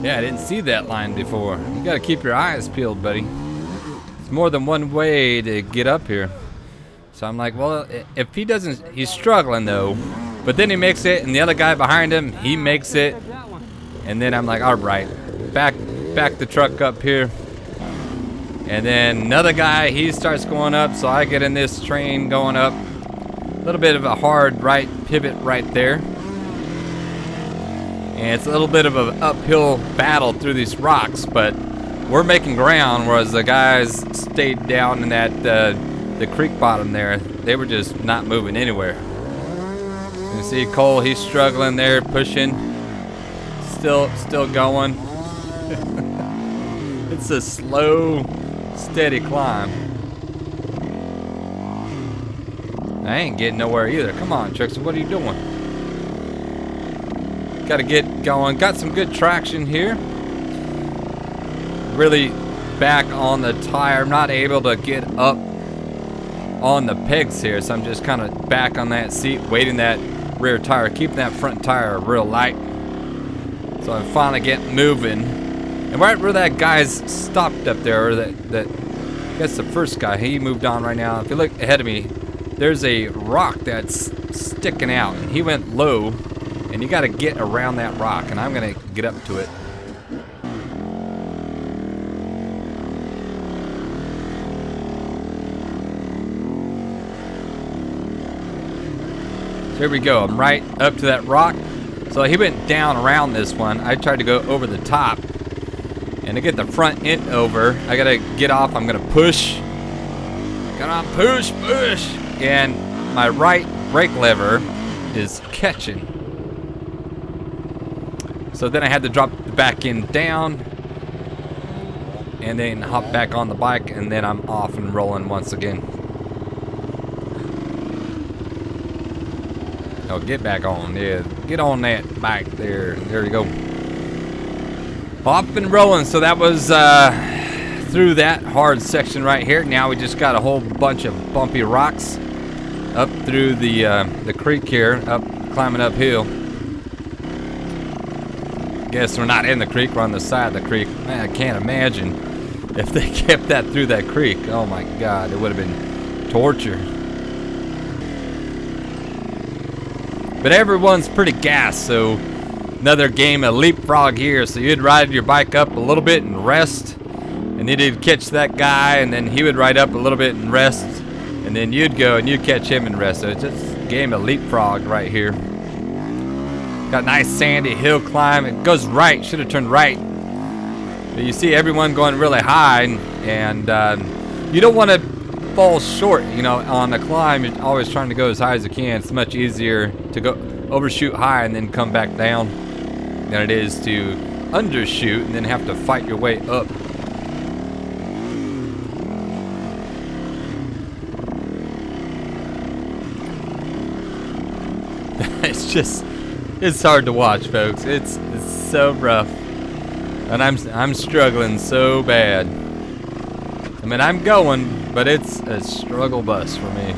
Yeah, I didn't see that line before. You gotta keep your eyes peeled, buddy. There's more than one way to get up here. So I'm like, well, if he doesn't, he's struggling though. But then he makes it, and the other guy behind him, he makes it. And then I'm like, all right, back the truck up here. And then another guy, he starts going up, so I get in this train going up. A little bit of a hard right pivot right there. And it's a little bit of an uphill battle through these rocks, but we're making ground, whereas the guys stayed down in that the creek bottom there. They were just not moving anywhere. You can see Cole, he's struggling there, pushing, still going. It's a slow, steady climb. I ain't getting nowhere either. Come on, Trixie, what are you doing? Got to get going. Got some good traction here. Really back on the tire. I'm not able to get up on the pegs here, so I'm just kind of back on that seat, waiting that rear tire, keeping that front tire real light. So I'm finally getting moving. And right where that guy's stopped up there, or that I guess the first guy, he moved on right now. If you look ahead of me, there's a rock that's sticking out, and he went low. And you gotta get around that rock, and I'm gonna get up to it. So here we go, I'm right up to that rock. So he went down around this one. I tried to go over the top. And to get the front end over, I gotta get off, I'm gonna push. Come on, push. And my right brake lever is catching. So then I had to drop the back end down and then hop back on the bike, and then I'm off and rolling once again. Oh, get back on, yeah. Get on that bike there. There you go. Off and rolling. So that was through that hard section right here. Now we just got a whole bunch of bumpy rocks up through the creek here, up climbing uphill. Guess we're not in the creek, we're on the side of the creek. Man, I can't imagine if they kept that through that creek. Oh my God, it would have been torture. But everyone's pretty gassed, so another game of leapfrog here. So you'd ride your bike up a little bit and rest, and then you'd catch that guy, and then he would ride up a little bit and rest, and then you'd go and you'd catch him and rest. So it's just a game of leapfrog right here. Got a nice sandy hill climb. It goes right. Should have turned right. But you see everyone going really high, and you don't want to fall short. You know, on the climb, you're always trying to go as high as you can. It's much easier to go overshoot high and then come back down than it is to undershoot and then have to fight your way up. It's hard to watch, folks. It's so rough, and I'm struggling so bad. I mean, I'm going, but it's a struggle bus for me.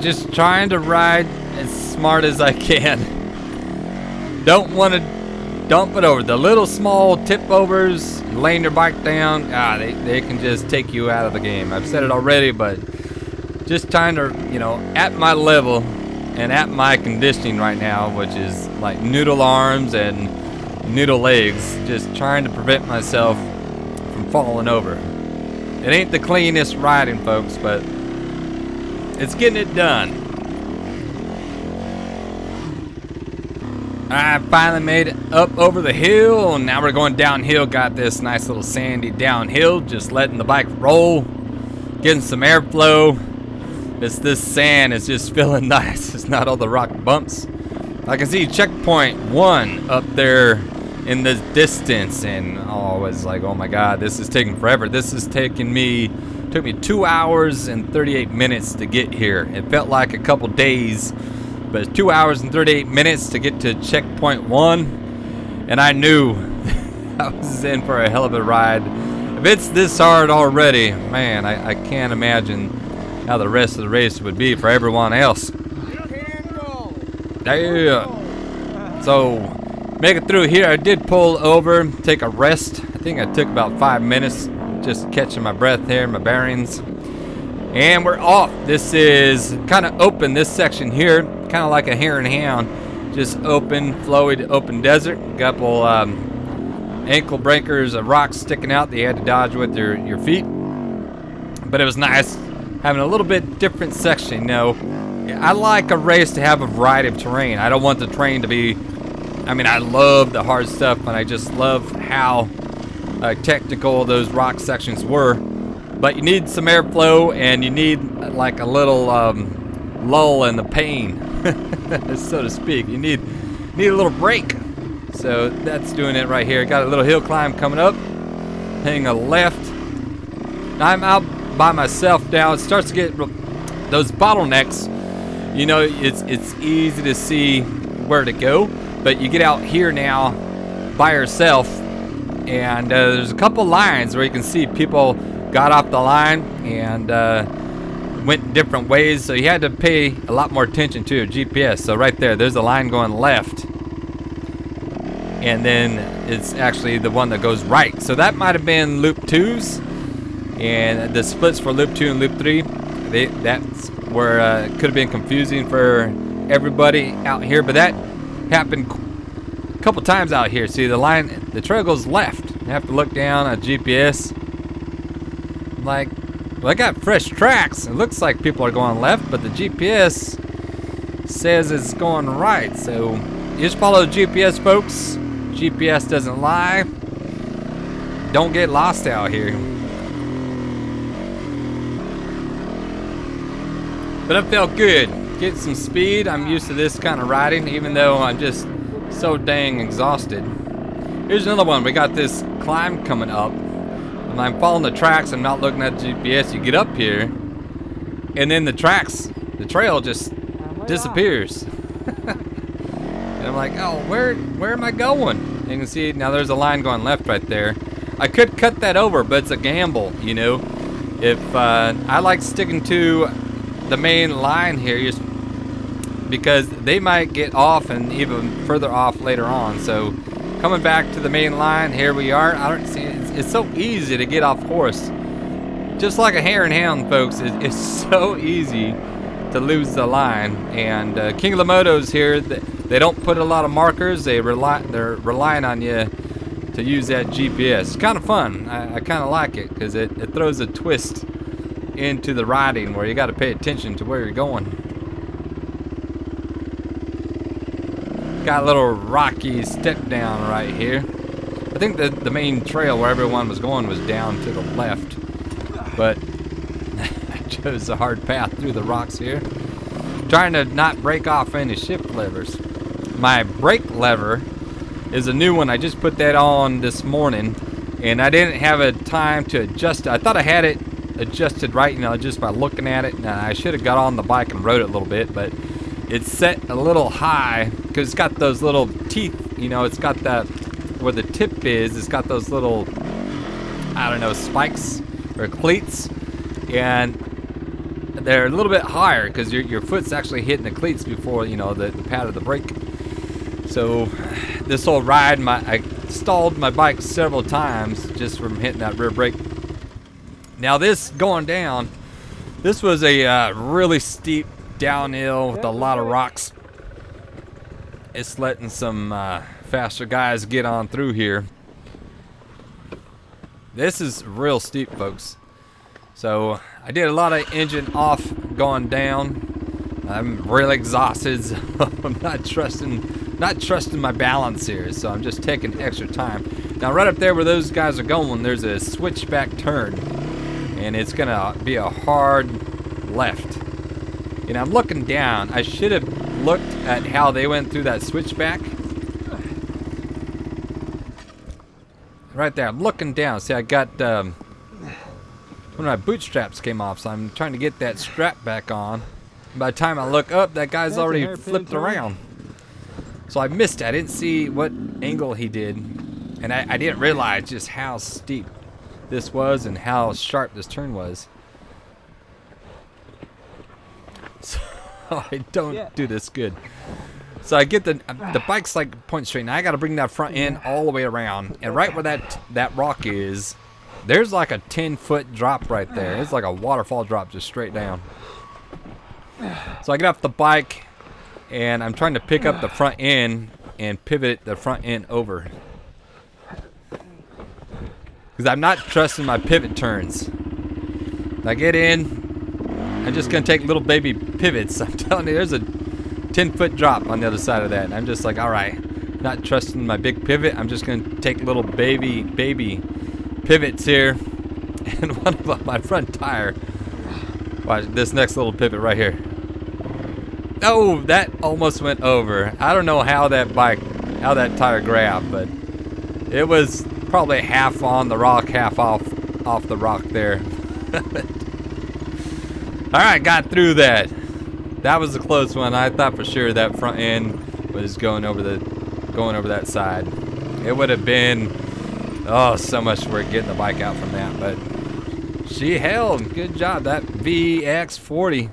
Just trying to ride as smart as I can. Don't want to dump it over. The little small tip overs, laying your bike down, they can just take you out of the game. I've said it already, but just trying to, you know, at my level and at my conditioning right now, which is like noodle arms and noodle legs, just trying to prevent myself from falling over. It ain't the cleanest riding, folks, but it's getting it done. I finally made it up over the hill, and now we're going downhill. Got this nice little sandy downhill, just letting the bike roll, getting some airflow. This sand is just feeling nice. It's not all the rock bumps. I can see checkpoint 1 up there in the distance, and I was like, oh my god, this is taking forever. This is took me 2 hours and 38 minutes to get here. It felt like a couple days, but it's 2 hours and 38 minutes to get to checkpoint 1, and I knew I was in for a hell of a ride. If it's this hard already, man, I can't imagine how the rest of the race would be for everyone else. Yeah. So, make it through here. I did pull over, take a rest. I think I took about 5 minutes, just catching my breath here, my bearings. And we're off. This is kind of open, this section here, kind of like a hare and hound. Just open, flowy, open desert. A couple ankle breakers of rocks sticking out that you had to dodge with your feet. But it was nice having a little bit different section. You know, I like a race to have a variety of terrain. I don't want the terrain to be, I mean, I love the hard stuff, and I just love how technical those rock sections were. But you need some airflow, and you need like a little lull in the pain, so to speak. You need a little break. So that's doing it right here. Got a little hill climb coming up, hitting a left. I'm out by myself now. It starts to get those bottlenecks. You know, it's easy to see where to go, but you get out here now by yourself, and there's a couple lines where you can see people got off the line and went different ways, so you had to pay a lot more attention to your GPS. So right there's a line going left, and then it's actually the one that goes right. So that might have been loop 2s, and the splits for loop 2 and loop 3, that's where it could have been confusing for everybody out here, but that happened a couple times out here. See, the trail goes left. You have to look down at GPS. Like, well, I got fresh tracks. It looks like people are going left, but the GPS says it's going right. So you just follow the GPS, folks. GPS doesn't lie. Don't get lost out here. But it felt good. Get some speed. I'm used to this kind of riding, even though I'm just so dang exhausted. Here's another one. We got this climb coming up. When I'm following the tracks, I'm not looking at the GPS. You get up here, and then the trail just disappears. And I'm like, oh, where am I going? And you can see now there's a line going left right there. I could cut that over, but it's a gamble, you know. If I like sticking to the main line here, because they might get off and even further off later on. So coming back to the main line, here we are. I don't see it's so easy to get off course, just like a hare and hound, folks. It's so easy to lose the line. And King of the Motos here, they don't put a lot of markers. They're relying on you to use that GPS. It's kind of fun. I kind of like it because it throws a twist into the riding where you got to pay attention to where you're going. Got a little rocky step down right here. I think the main trail where everyone was going was down to the left, but I chose a hard path through the rocks here, trying to not break off any shift levers. My brake lever is a new one. I just put that on this morning, and I didn't have a time to adjust it. I thought I had it adjusted right, you know, just by looking at it. And I should have got on the bike and rode it a little bit, but it's set a little high because it's got those little teeth, you know. It's got that where the tip is. It's got those little, I don't know, spikes or cleats, and they're a little bit higher because your foot's actually hitting the cleats before, you know, the pad of the brake. So this whole ride, I stalled my bike several times just from hitting that rear brake. Now this going down, this was a really steep downhill with a lot of rocks. It's letting some faster guys get on through here. This is real steep, folks. So I did a lot of engine off going down. I'm really exhausted, so I'm not trusting my balance here, so I'm just taking extra time. Now right up there where those guys are going, there's a switchback turn, and it's gonna be a hard left. And I'm looking down. I should have looked at how they went through that switchback. Right there, I'm looking down. See, I got one of my bootstraps came off, so I'm trying to get that strap back on. By the time I look up, that guy's already flipped around. So I missed it. I didn't see what angle he did. And I didn't realize just how steep this was and how sharp this turn was. So I don't do this good. So I get the bike's like point straight. Now I got to bring that front end all the way around. And right where that rock is, there's like a 10-foot drop right there. It's like a waterfall drop just straight down. So I get off the bike, and I'm trying to pick up the front end and pivot the front end over. Because I'm not trusting my pivot turns. I get in, I'm just going to take little baby pivots. I'm telling you, there's a 10-foot drop on the other side of that. And I'm just like, all right, not trusting my big pivot. I'm just going to take little baby pivots here. And one of them, my front tire. Watch this next little pivot right here. Oh, that almost went over. I don't know how that tire grabbed, but it was probably half on the rock, half off the rock there. All right, got through that. That was a close one. I thought for sure that front end was going over that side. It would have been so much work getting the bike out from that, but she held. Good job. That VX40.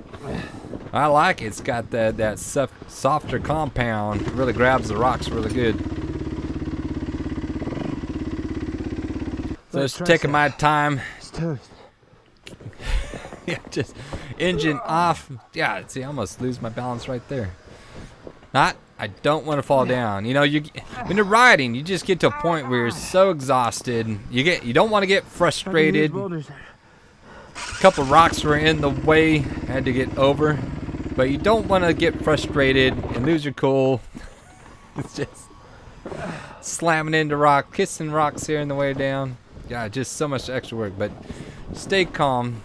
I like it. It's got that softer compound. It really grabs the rocks really good. So just taking my time. Yeah, just engine off. Yeah, see, I almost lose my balance right there. I don't want to fall down. You know, when you're riding, you just get to a point where you're so exhausted. You don't want to get frustrated. A couple rocks were in the way, had to get over, but you don't want to get frustrated and lose your cool. It's just slamming into rock, kissing rocks here on the way down. Yeah, just so much extra work, but stay calm.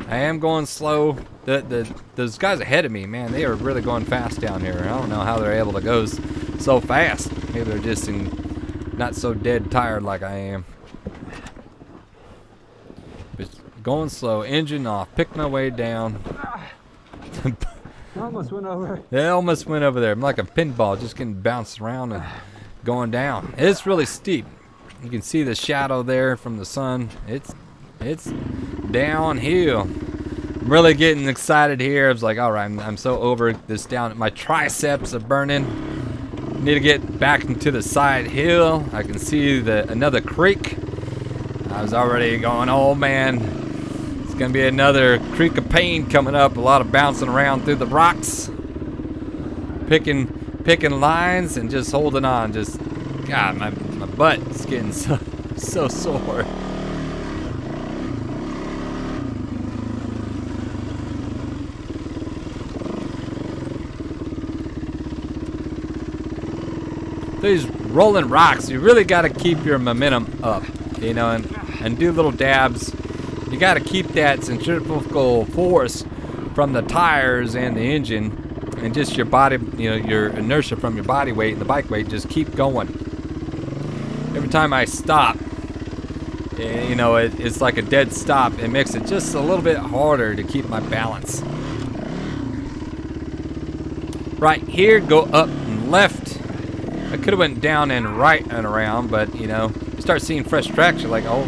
I am going slow. Those guys ahead of me, man, they are really going fast down here. I don't know how they're able to go so fast. Maybe they're just not so dead tired like I am. But going slow, engine off, pick my way down. Almost went over. It almost went over there. I'm like a pinball, just getting bounced around and going down. It's really steep. You can see the shadow there from the sun. It's downhill. I'm really getting excited here. I was like, all right, I'm so over this down. My triceps are burning. Need to get back into the side hill. I can see another creek. I was already going, oh man, it's gonna be another creek of pain coming up. A lot of bouncing around through the rocks, picking lines and just holding on. Just, God, my butt is getting so sore. These rolling rocks, you really got to keep your momentum up, you know, and do little dabs. You got to keep that centrifugal force from the tires and the engine, and just your body, you know, your inertia from your body weight and the bike weight. Just keep going. Every time I stop, you know, it's like a dead stop. It makes it just a little bit harder to keep my balance. Right here, go up and left. I could have went down and right and around, but you know, you start seeing fresh traction. Like, oh,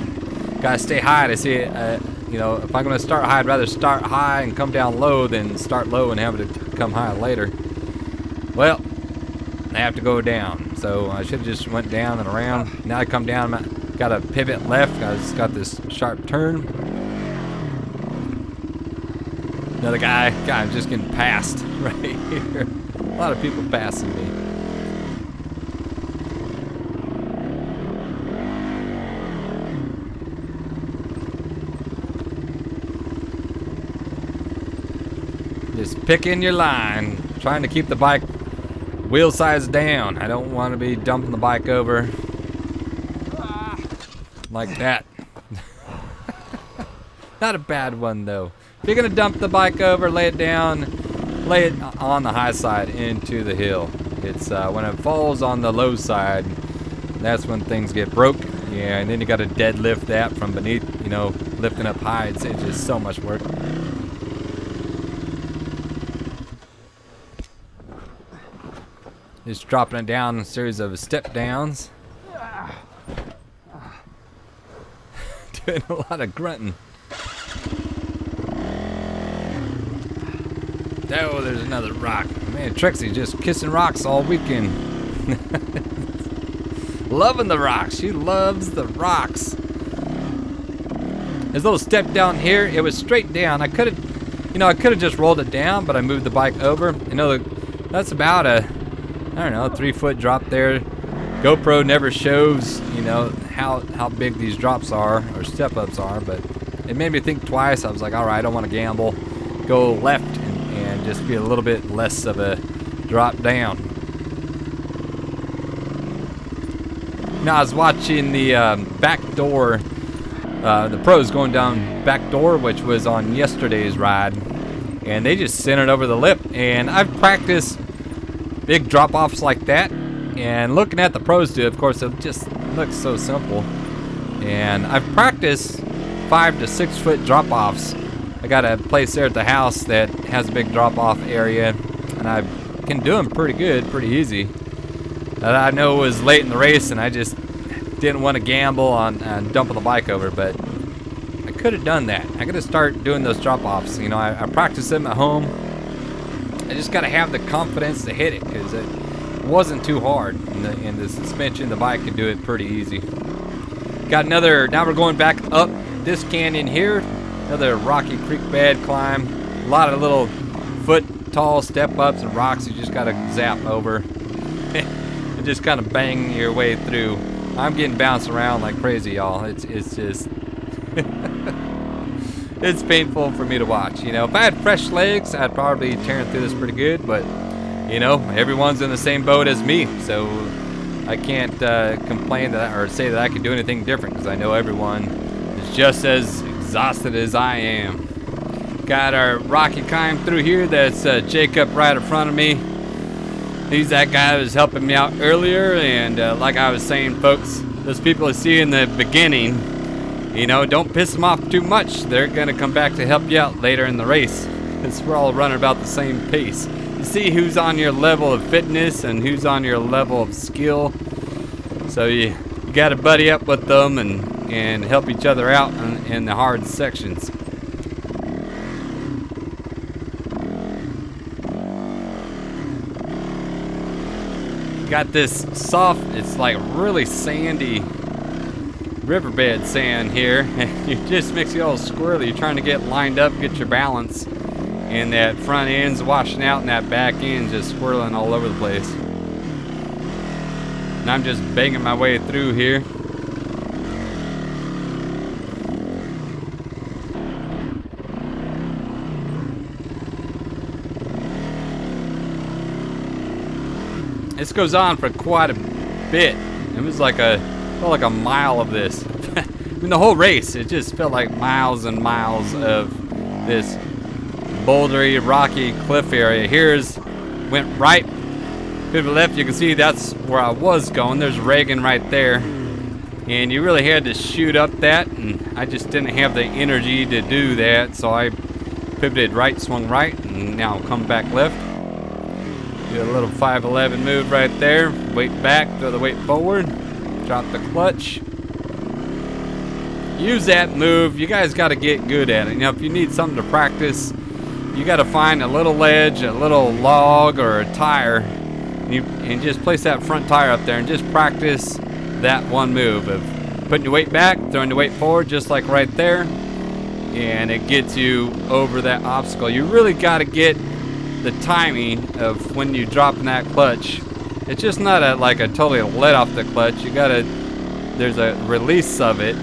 gotta stay high to see it. You know, if I'm gonna start high, I'd rather start high and come down low than start low and have it come high later. Well, I have to go down, so I should have just went down and around. Now I come down, got to pivot left. I just got this sharp turn. Another guy, I'm just getting passed right here. A lot of people passing me. Just picking your line, trying to keep the bike wheel size down. I don't want to be dumping the bike over like that. Not a bad one though. If you're gonna dump the bike over, lay it down, lay it on the high side into the hill. It's when it falls on the low side, that's when things get broke. Yeah, and then you got to deadlift that from beneath, you know, lifting up high. It's just so much work. Just dropping it down in a series of step downs. Doing a lot of grunting. Oh, there's another rock. Man, Trixie just kissing rocks all weekend. Loving the rocks. She loves the rocks. This little step down here, it was straight down. I could have just rolled it down, but I moved the bike over. You know, that's about a, I don't know, 3-foot drop there. GoPro never shows, you know, how big these drops are or step ups are, but it made me think twice. I was like, all right, I don't want to gamble. Go left and just be a little bit less of a drop down. Now I was watching the back door, the pros going down back door, which was on yesterday's ride, and they just sent it over the lip. And I've practiced big drop-offs like that, and looking at the pros do, of course, it just looks so simple. And I've practiced 5 to 6 foot drop-offs. I got a place there at the house that has a big drop-off area, and I can do them pretty good, pretty easy. I know it was late in the race, and I just didn't want to gamble on dumping the bike over, but I could have done that. I got to start doing those drop-offs. You know, I practice them at home. I just got to have the confidence to hit it, because it wasn't too hard, and the suspension, the bike can do it pretty easy. Got another, now we're going back up this canyon here, another rocky creek bed climb. A lot of little foot-tall step-ups and rocks you just got to zap over. And just kind of bang your way through. I'm getting bounced around like crazy, y'all. It's just it's painful for me to watch. You know, if I had fresh legs, I'd probably be tearing through this pretty good, but you know, everyone's in the same boat as me, so I can't complain that or say that I can do anything different, because I know everyone is just as exhausted as I am. Got our rocky climb through here. That's Jacob right in front of me. He's that guy that was helping me out earlier, and like I was saying, folks, those people you see in the beginning, you know, don't piss them off too much. They're going to come back to help you out later in the race, because we're all running about the same pace. You see who's on your level of fitness and who's on your level of skill. So you got to buddy up with them and help each other out in the hard sections. Got this soft, it's like really sandy riverbed sand here, and it just makes you all squirrely. You're trying to get lined up, get your balance, and that front end's washing out and that back end's just swirling all over the place. And I'm just banging my way through here. This goes on for quite a bit. It was like felt like a mile of this. I mean, the whole race, it just felt like miles and miles of this bouldery, rocky cliff area. Went right to the left. You can see that's where I was going. There's Reagan right there. And you really had to shoot up that, and I just didn't have the energy to do that, so I pivoted right, swung right, and now come back left. Do a little 511 move right there. Weight back, throw the weight forward, drop the clutch. Use that move. You guys got to get good at it. You know, if you need something to practice, you got to find a little ledge, a little log, or a tire, and just place that front tire up there and just practice that one move of putting your weight back, throwing the weight forward, just like right there, and it gets you over that obstacle. You really got to get the timing of when you drop in that clutch. It's just not like a totally let off the clutch. You gotta, there's a release of it,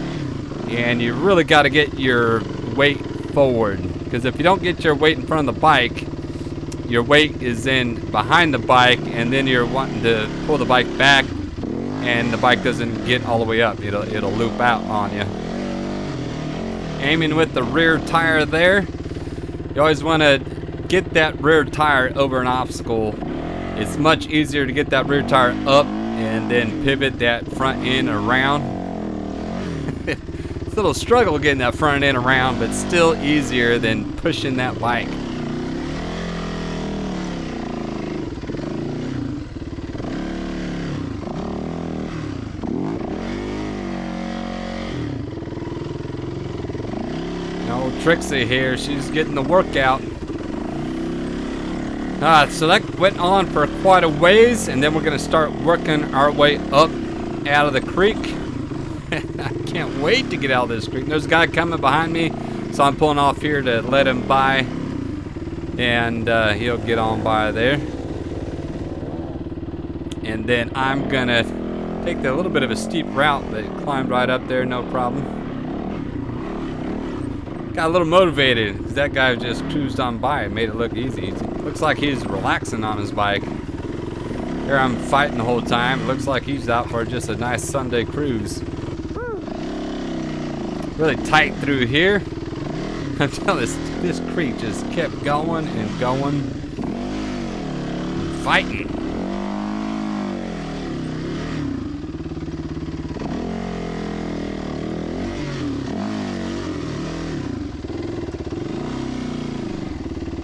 and you really got to get your weight forward, because if you don't get your weight in front of the bike, your weight is in behind the bike, and then you're wanting to pull the bike back, and the bike doesn't get all the way up. It'll loop out on you. Aiming with the rear tire there. You always want to get that rear tire over an obstacle. It's much easier to get that rear tire up and then pivot that front end around. It's a little struggle getting that front end around, but still easier than pushing that bike. Trixie here, she's getting the workout. So that went on for quite a ways, and then we're gonna start working our way up out of the creek. I can't wait to get out of this creek. There's a guy coming behind me, so I'm pulling off here to let him by, and he'll get on by there. And then I'm gonna take a little bit of a steep route, but climbed right up there, no problem. Got a little motivated because that guy just cruised on by and made it look easy. Looks like he's relaxing on his bike. Here I'm fighting the whole time. It looks like he's out for just a nice Sunday cruise. Really tight through here. I'm telling you, this creek just kept going and going. And fighting.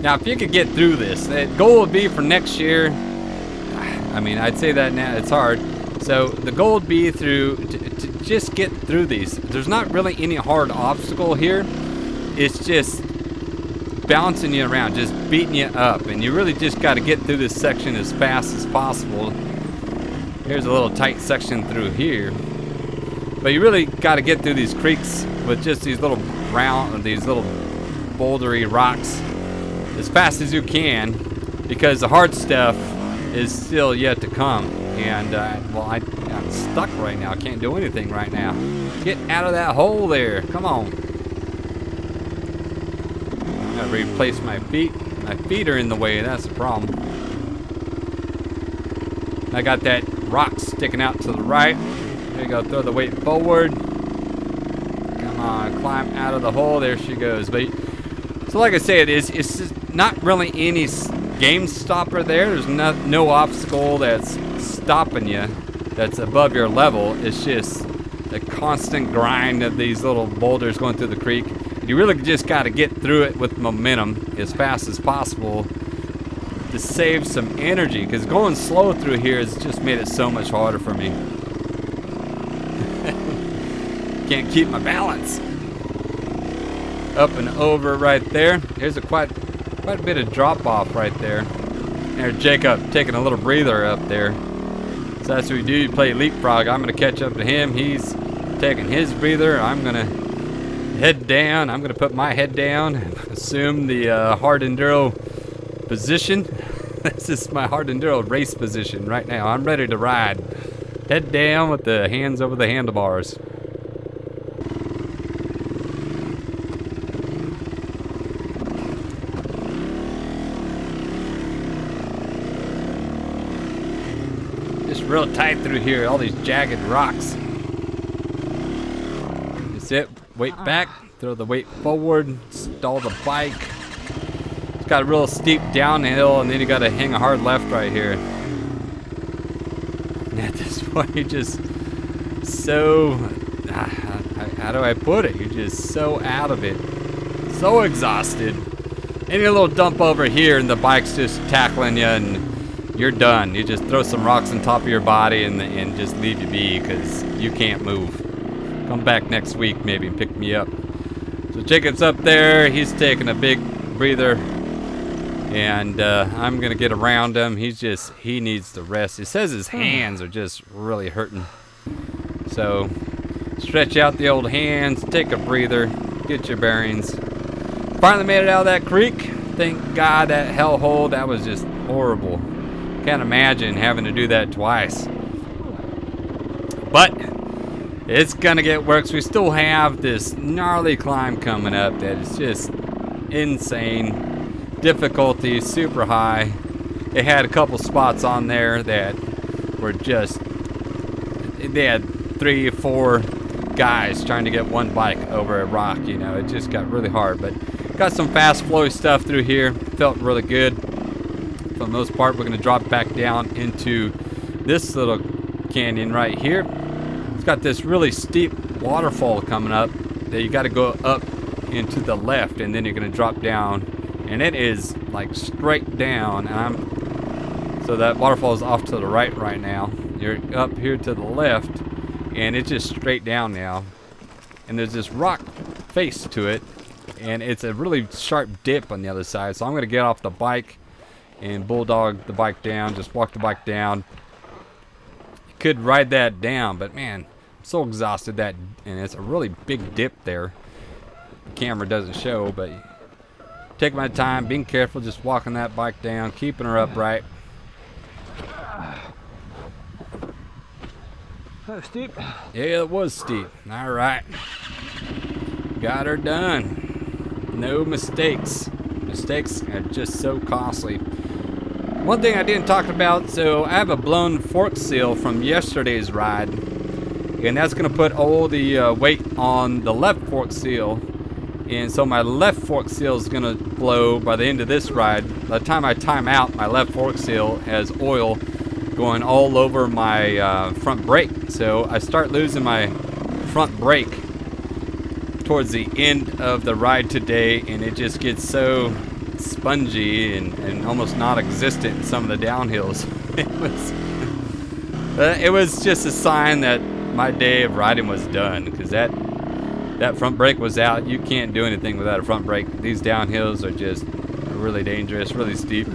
Now, if you could get through this, the goal would be for next year. I mean, I'd say that now, it's hard. So the goal would be to just get through these. There's not really any hard obstacle here. It's just bouncing you around, just beating you up. And you really just got to get through this section as fast as possible. Here's a little tight section through here. But you really got to get through these creeks with just these little these little bouldery rocks as fast as you can, because the hard stuff is still yet to come. And well, I'm stuck right now. I can't do anything right now. Get out of that hole there. Come on. Gotta replace my feet. My feet are in the way. That's the problem. I got that rock sticking out to the right. There you go. Throw the weight forward. Come on. Climb out of the hole. There she goes. But so like I said, it's just not really any game stopper there. There's no obstacle that's stopping you that's above your level. It's just the constant grind of these little boulders going through the creek. You really just got to get through it with momentum as fast as possible to save some energy, because going slow through here has just made it so much harder for me. Can't keep my balance. Up and over right there. Here's a quite a bit of drop off right there. There's Jacob taking a little breather up there. So that's what we do. You play leapfrog. I'm gonna catch up to him. He's taking his breather. I'm gonna head down. I'm gonna put my head down. Assume the hard enduro position. This is my hard enduro race position right now. I'm ready to ride. Head down with the hands over the handlebars. Real tight through here, all these jagged rocks. That's it. Weight back, throw the weight forward, stall the bike. It's got a real steep downhill, and then you got to hang a hard left right here. And at this point, you're just so, how do I put it? You're just so out of it, so exhausted. Any little dump over here, and the bike's just tackling you, and you're done. You just throw some rocks on top of your body and just leave you be, because you can't move. Come back next week maybe and pick me up. So Jacob's up there. He's taking a big breather, and I'm gonna get around him. He needs to rest. It says his hands are just really hurting. So stretch out the old hands, take a breather, get your bearings. Finally made it out of that creek. Thank God. That hellhole, that was just horrible. Can't imagine having to do that twice. But it's gonna get worse. We still have this gnarly climb coming up that is just insane. difficulty super high. It had a couple spots on there that were just, they had 3 or 4 guys trying to get one bike over a rock. You know, it just got really hard, but got some fast flowy stuff through here. Felt really good. For the most part, we're gonna drop back down into this little canyon right here. It's got this really steep waterfall coming up that you got to go up into the left, and then you're gonna drop down, and it is like straight down. And so that waterfall is off to the right now. You're up here to the left, and it's just straight down now. And there's this rock face to it, and it's a really sharp dip on the other side. So I'm gonna get off the bike and bulldog the bike down, just walk the bike down. You could ride that down, but man, I'm so exhausted that, and it's a really big dip there. The camera doesn't show, but take my time, being careful, just walking that bike down, keeping her upright. That was steep. Yeah, it was steep. All right, got her done. No mistakes. Mistakes are just so costly. One thing I didn't talk about, so I have a blown fork seal from yesterday's ride, and that's gonna put all the weight on the left fork seal, and so my left fork seal is gonna blow by the end of this ride. By the time I time out, my left fork seal has oil going all over my front brake, so I start losing my front brake towards the end of the ride today, and it just gets so spongy and almost non-existent in some of the downhills. It was just a sign that my day of riding was done, because that front brake was out. You can't do anything without a front brake. These downhills are just really dangerous, really steep.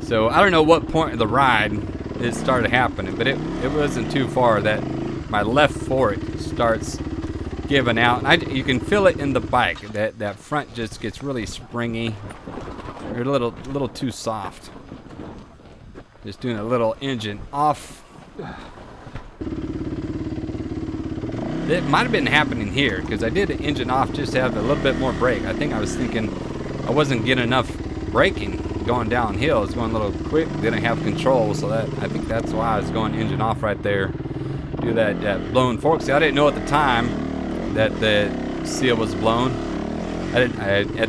So I don't know what point of the ride it started happening, but it wasn't too far that my left fork starts giving out. And you can feel it in the bike. That front just gets really springy. Or a little too soft. Just doing a little engine off. It might have been happening here, because I did the engine off just to have a little bit more brake. I think I was thinking I wasn't getting enough braking going downhill. It's going a little quick, didn't have control, so I think that's why I was going engine off right there. Do that blown fork seal. I didn't know at the time that the seal was blown. At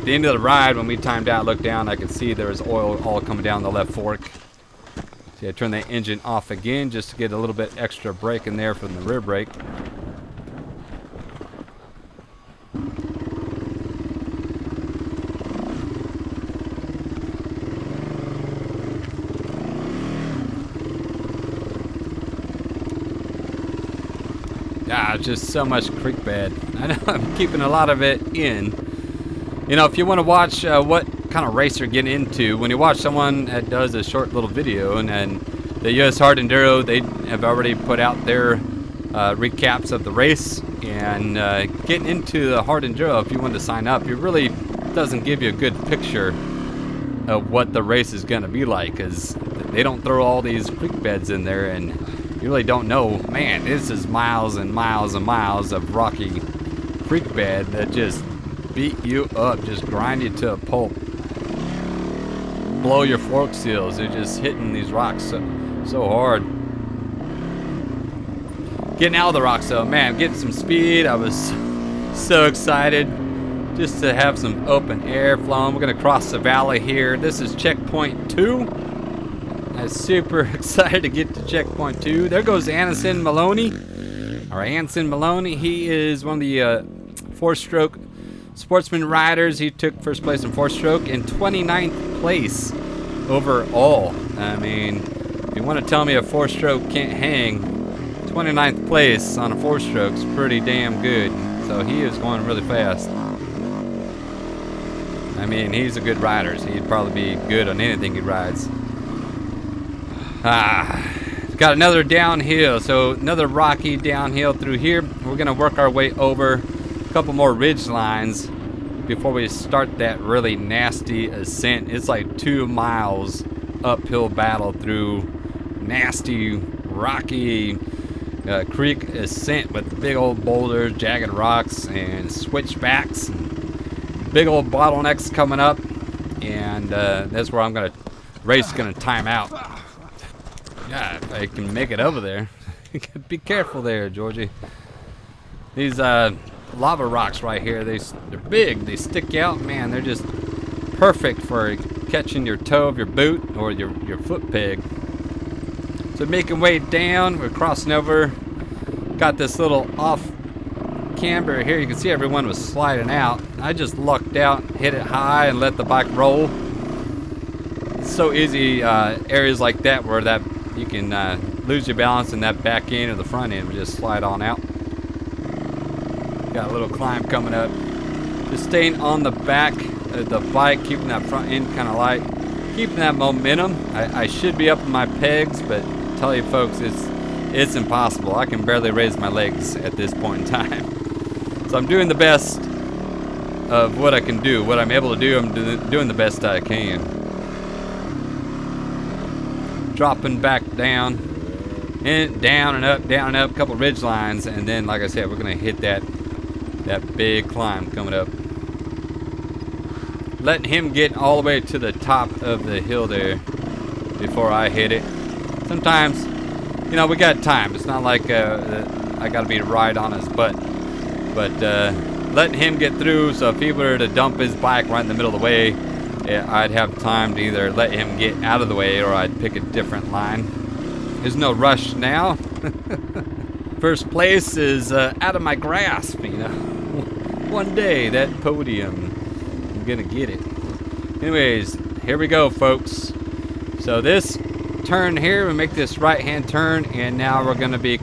the end of the ride, when we timed out, looked down, I could see there was oil all coming down the left fork. See, I turned the engine off again just to get a little bit extra brake in there from the rear brake. Just so much creek bed. I know I'm keeping a lot of it in. You know, if you want to watch what kind of race you're getting into, when you watch someone that does a short little video, and the US Hard Enduro, they have already put out their recaps of the race, and getting into the Hard Enduro, if you want to sign up, it really doesn't give you a good picture of what the race is going to be like, because they don't throw all these creek beds in there, and you really don't know. Man, this is miles and miles and miles of rocky creek bed that just beat you up, just grind you to a pulp, blow your fork seals. They're just hitting these rocks so hard. Getting out of the rocks though, man, getting some speed. I was so excited just to have some open air flowing. We're gonna cross the valley here. This is checkpoint 2. I'm super excited to get to checkpoint 2. There goes Anderson Maloney. Or Anson Maloney. He is one of the 4-stroke sportsman riders. He took first place in 4-stroke and 29th place overall. I mean, if you want to tell me a 4-stroke can't hang, 29th place on a 4-stroke is pretty damn good. So he is going really fast. I mean, he's a good rider, so he'd probably be good on anything he rides. Got another downhill, so another rocky downhill through here. We're gonna work our way over a couple more ridge lines before we start that really nasty ascent. It's like 2 miles uphill battle through nasty rocky creek ascent with big old boulders, jagged rocks, and switchbacks, and big old bottlenecks coming up, and that's where race gonna time out. Yeah, if I can make it over there. Be careful there, Georgie. These lava rocks right here, they're big, they stick out, man, they're just perfect for catching your toe of your boot or your foot peg. So making way down, we're crossing over, got this little off camber here. You can see everyone was sliding out. I just lucked out, hit it high and let the bike roll. It's so easy, areas like that where you can lose your balance and that back end or the front end will just slide on out. Got a little climb coming up. Just staying on the back of the bike, keeping that front end kind of light, keeping that momentum. I should be up in my pegs, but I tell you folks, it's impossible. I can barely raise my legs at this point in time. So I'm doing the best of what I can do. What I'm able to do, I'm doing the best I can. Dropping back down, and down and up, a couple ridge lines, and then, like I said, we're gonna hit that big climb coming up. Letting him get all the way to the top of the hill there before I hit it. Sometimes, you know, we got time. It's not like I gotta be right on his butt, but letting him get through. So if he were to dump his bike right in the middle of the way, I'd have time to either let him get out of the way or I'd pick a different line. There's no rush now. First place is out of my grasp, you know. One day, that podium, I'm gonna get it. Anyways, here we go, folks. So this turn here, we make this right-hand turn, and now we're gonna be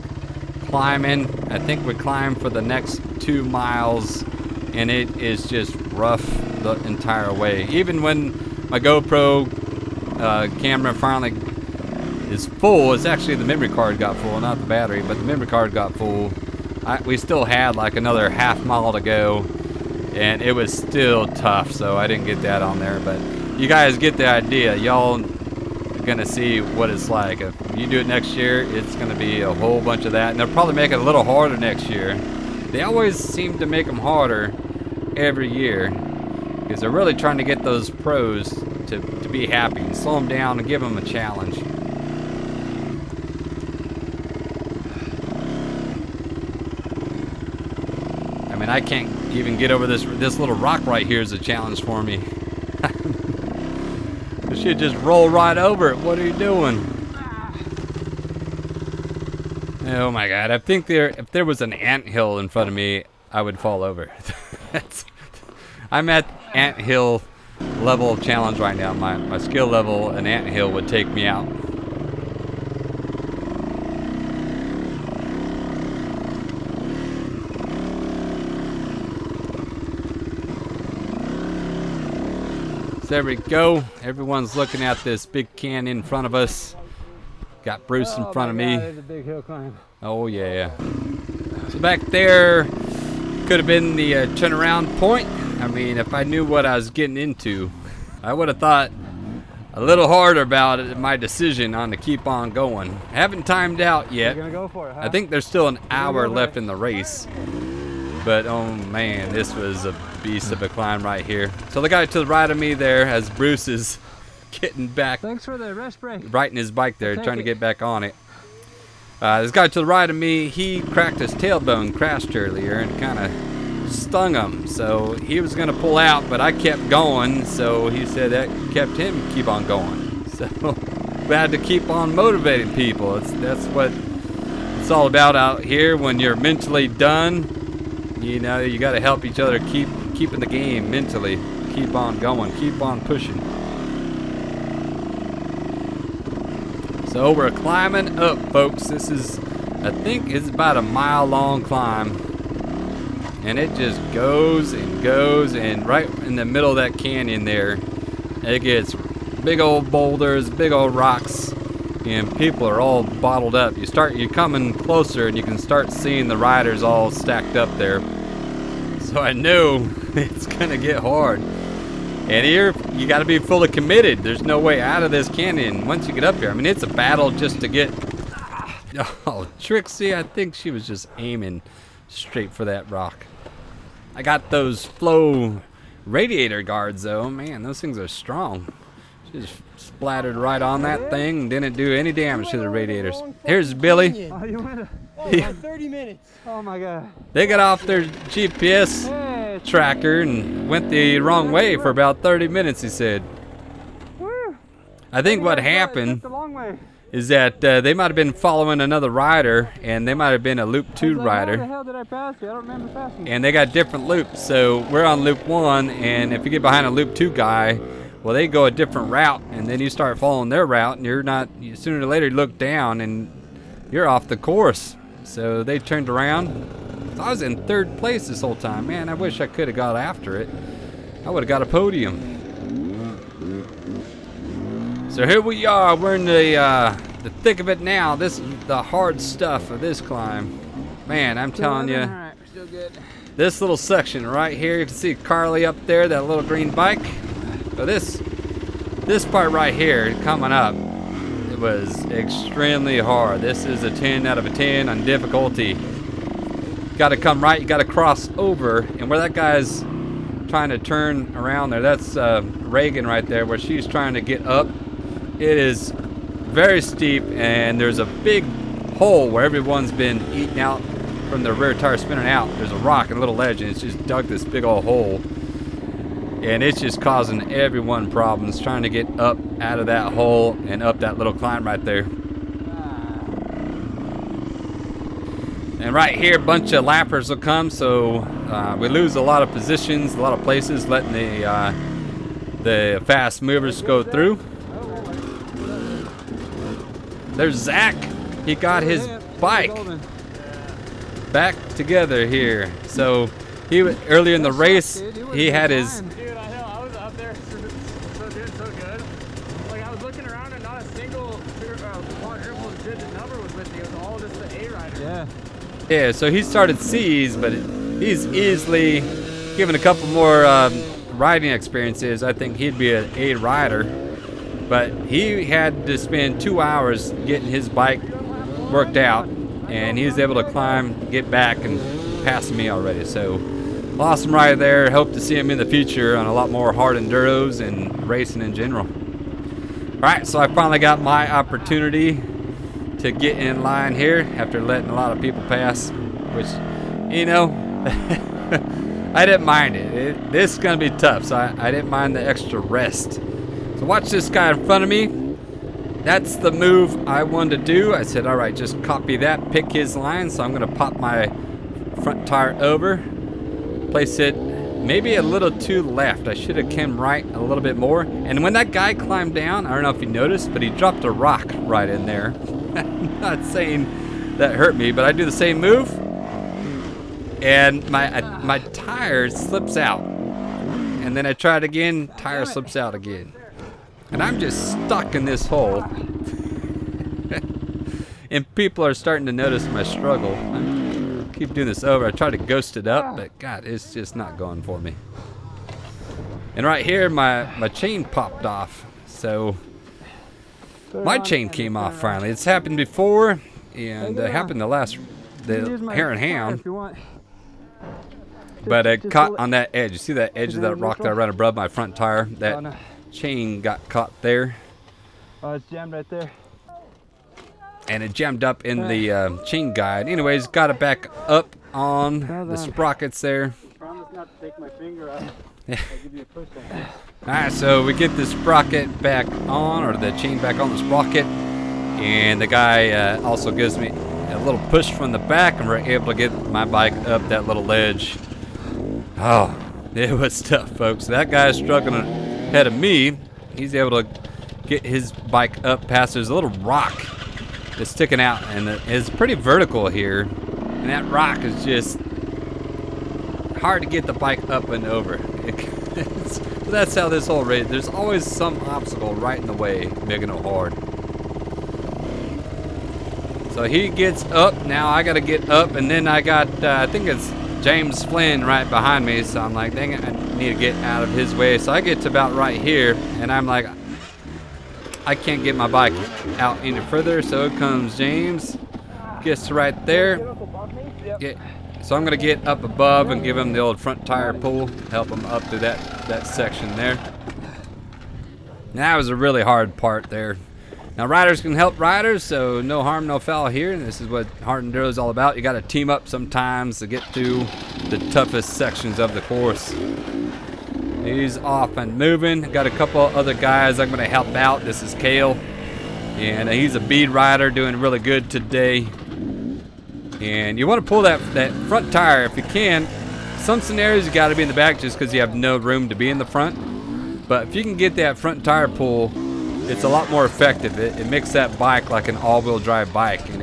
climbing. I think we climb for the next 2 miles, and it is just rough the entire way. Even when my GoPro camera finally is full, it's actually the memory card got full, not the battery, but the memory card got full. We still had like another half mile to go, and it was still tough, so I didn't get that on there. But you guys get the idea. Y'all are gonna see what it's like. If you do it next year, it's gonna be a whole bunch of that, and they'll probably make it a little harder next year. They always seem to make them harder every year because they're really trying to get those pros to be happy and slow them down and give them a challenge. I mean, I can't even get over this little rock right here is a challenge for me. This should just roll right over it. What are you doing? Oh my God! I think if there was an anthill in front of me, I would fall over. I'm at anthill level of challenge right now. My skill level, an anthill would take me out. So there we go. Everyone's looking at this big canyon in front of us. Got Bruce in front of me. There's a big hill climb. Oh yeah. So back there could have been the turnaround point. I mean, if I knew what I was getting into, I would have thought a little harder about it, my decision on to keep on going. I haven't timed out yet. You're gonna go for it, huh? I think there's still an hour left in the race. But oh man, this was a beast of a climb right here. So the guy to the right of me there, as Bruce is getting back, Thanks for the rest break. riding his bike there, I'll take trying to it. get back on it. This guy to the right of me, he cracked his tailbone, crashed earlier, and kind of stung him. So he was going to pull out, but I kept going, so he said that kept him keep on going. So we had to keep on motivating people. That's what it's all about out here. When you're mentally done, you know, you got to help each other keep in the game mentally. Keep on going, keep on pushing. So we're climbing up, folks. This is, I think it's about a mile-long climb. And it just goes and goes, and right in the middle of that canyon there, it gets big old boulders, big old rocks, and people are all bottled up. You're coming closer and you can start seeing the riders all stacked up there. So I know it's gonna get hard. And here, you gotta be fully committed. There's no way out of this canyon once you get up here. I mean, it's a battle just to get, oh, Trixie, I think she was just aiming straight for that rock. I got those flow radiator guards, though, man, those things are strong. She just splattered right on that thing and didn't do any damage to the radiators. Here's Billy. Oh, you went like 30 minutes. Oh my God. They got off their GPS tracker and went the wrong way for about 30 minutes, he said. Woo. I think what happened is that they might have been following another rider, and they might have been a loop 2 rider. How the hell did I pass you? I don't remember passing you. And they got different loops, so we're on loop 1, and if you get behind a loop 2 guy, well, they go a different route, and then you start following their route, and you're not, sooner or later you look down and you're off the course. So they turned around. So I was in 3rd place this whole time. Man, I wish I could have got after it. I would have got a podium. So here we are. We're in the thick of it now. This is the hard stuff of this climb. Man, I'm telling you, Alright, we're still good. this little section right here, you can see Carly up there, that little green bike. So this part right here coming up, it was extremely hard. This is a 10 out of a 10 on difficulty. You gotta come right, you gotta cross over, and where that guy's trying to turn around there, that's Reagan right there, where she's trying to get up. It is very steep, and there's a big hole where everyone's been eaten out from the rear tire spinning out. There's a rock and a little ledge, and it's just dug this big old hole. And it's just causing everyone problems trying to get up out of that hole and up that little climb right there. And right here, a bunch of lappers will come, so we lose a lot of positions, a lot of places, letting the fast movers go through. There's Zach. He got his bike back together here. So he earlier in the race, he had his. Dude, I know. I was up there so good. Like, I was looking around and not a single quadruple digit number was with me. It was all just the A rider. Yeah. Yeah, so he started C's, but he's easily given a couple more riding experiences. I think he'd be an A rider. But he had to spend 2 hours getting his bike worked out, and he was able to climb, get back, and pass me already. So awesome ride there. Hope to see him in the future on a lot more hard enduros and racing in general. All right, so I finally got my opportunity to get in line here after letting a lot of people pass, which, you know, I didn't mind it. This is gonna be tough, so I didn't mind the extra rest. So watch this guy in front of me. That's the move I wanted to do. I said, all right, just copy that, pick his line. So I'm gonna pop my front tire over, place it maybe a little to the left. I should have came right a little bit more. And when that guy climbed down, I don't know if you noticed, but he dropped a rock right in there. I'm not saying that hurt me, but I do the same move, and my tire slips out. And then I try it again, tire slips out again. And I'm just stuck in this hole. And people are starting to notice my struggle. I keep doing this over. I try to ghost it up, but God, it's just not going for me. And right here, my chain popped off. So my chain came off finally. It's happened before, and it happened the Hare and Hound. But it caught on that edge. You see that edge of that rock that I ran above my front tire? That chain got caught there. Oh, it's jammed right there. And it jammed up in the chain guide. Anyways, got it back up on the sprockets there. Promise not to take my finger out. I'll give you a push on it. Alright, so we get the sprocket back on, or the chain back on the sprocket. And the guy also gives me a little push from the back, and we're able to get my bike up that little ledge. Oh, it was tough, folks. That guy's struggling ahead of me. He's able to get his bike up past. There's a little rock that's sticking out, and it's pretty vertical here. And that rock is just hard to get the bike up and over. That's how this whole race, there's always some obstacle right in the way, making it hard. So he gets up, now I gotta get up, and then I got, I think it's James Flynn right behind me, so I'm like, dang it, I need to get out of his way. So I get to about right here, and I'm like, I can't get my bike out any further, so it comes James, gets to right there, So I'm gonna get up above and give him the old front tire pull, help him up to that section there. That was a really hard part there. Now riders can help riders, so no harm, no foul here. And this is what hard enduro is all about. You got to team up sometimes to get through the toughest sections of the course. He's off and moving. Got a couple other guys I'm going to help out. This is Kale, and he's a bead rider, doing really good today. And you want to pull that front tire if you can. Some scenarios you got to be in the back just because you have no room to be in the front. But if you can get that front tire pull, it's a lot more effective. It makes that bike like an all-wheel drive bike, and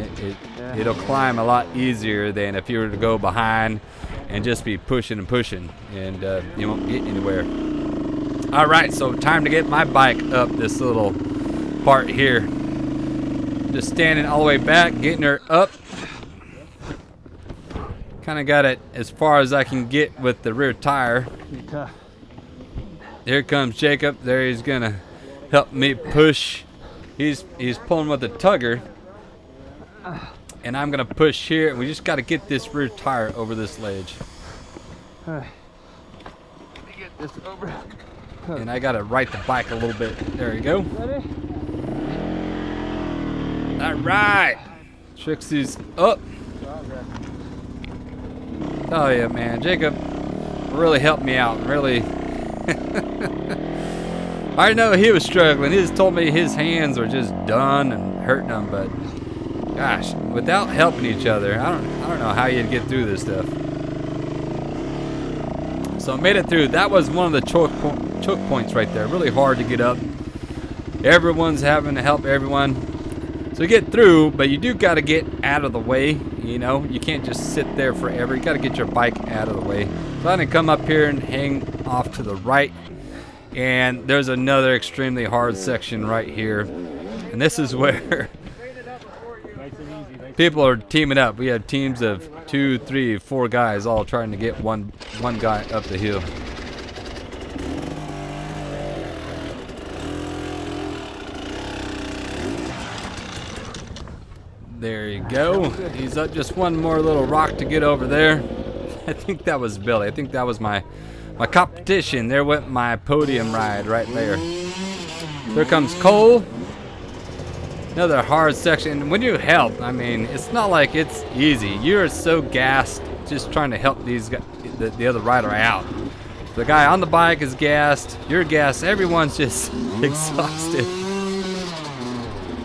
it'll climb a lot easier than if you were to go behind and just be pushing and pushing, and you won't get anywhere. All right, so time to get my bike up this little part here. Just standing all the way back, getting her up. Kind of got it as far as I can get with the rear tire. Here comes Jacob. There, he's gonna help me push. He's pulling with the tugger, and I'm gonna push here, and we just got to get this rear tire over this ledge. Let me get this over. And I gotta right the bike a little bit. There you go. Ready? All right, Trixie's up. Oh yeah, man, Jacob really helped me out. Really. I know he was struggling. He just told me his hands were just done and hurting him, but gosh, without helping each other, I don't know how you'd get through this stuff. So I made it through. That was one of the choke points right there. Really hard to get up. Everyone's having to help everyone. So you get through, but you do got to get out of the way. You know, you can't just sit there forever. You got to get your bike out of the way. So I'm gonna come up here and hang off to the right. And there's another extremely hard section right here, and this is where people are teaming up. We have teams of 2, 3, 4 guys all trying to get one guy up the hill. There you go. He's up just one more little rock to get over there. I think that was Billy. I think that was my competition. There went my podium ride right there. Here comes Cole. Another hard section. When you help, I mean, it's not like it's easy. You're so gassed just trying to help these guys, the other rider out. The guy on the bike is gassed. You're gassed. Everyone's just exhausted.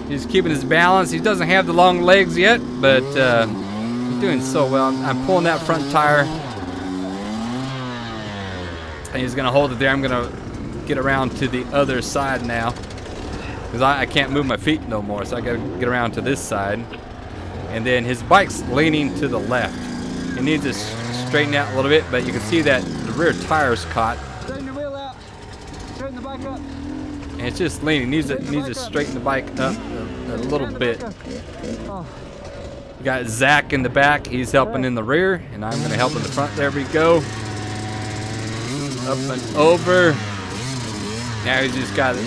He's keeping his balance. He doesn't have the long legs yet, but he's doing so well. I'm pulling that front tire. And he's gonna hold it there. I'm gonna get around to the other side now, because I can't move my feet no more, so I gotta get around to this side. And then his bike's leaning to the left. He needs to straighten out a little bit, but you can see that the rear tire's caught. Straighten the wheel out. Straighten the bike up. And it's just leaning. Needs to straighten the bike up a little bit. We got Zach in the back. He's helping in the rear, and I'm gonna help in the front. There we go. Up and over. Now he's just got to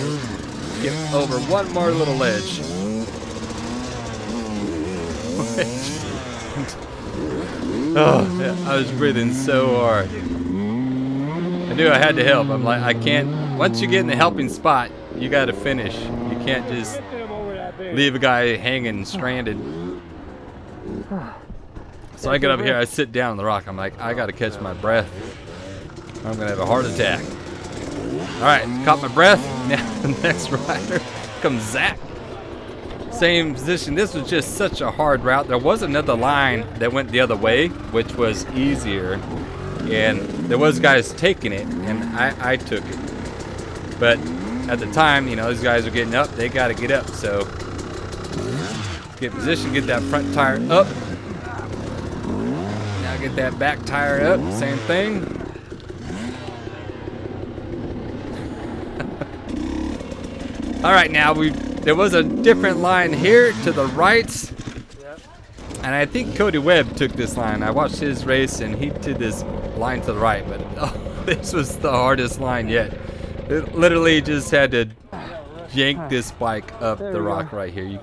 get over one more little ledge. Oh, yeah, I was breathing so hard. I knew I had to help. I'm like, I can't. Once you get in the helping spot, you got to finish. You can't just leave a guy hanging stranded. So I get up here, I sit down on the rock. I'm like, I got to catch my breath. I'm gonna have a heart attack. All right, caught my breath. Now the next rider comes Zach. Same position. This was just such a hard route. There was another line that went the other way, which was easier, and there was guys taking it, and I took it. But at the time, you know, those guys are getting up. They got to get up. So get position, get that front tire up. Now get that back tire up. Same thing. All right, now there was a different line here to the right, and I think Cody Webb took this line. I watched his race, and he did this line to the right, but this was the hardest line yet. It literally just had to yank this bike up the rock right here.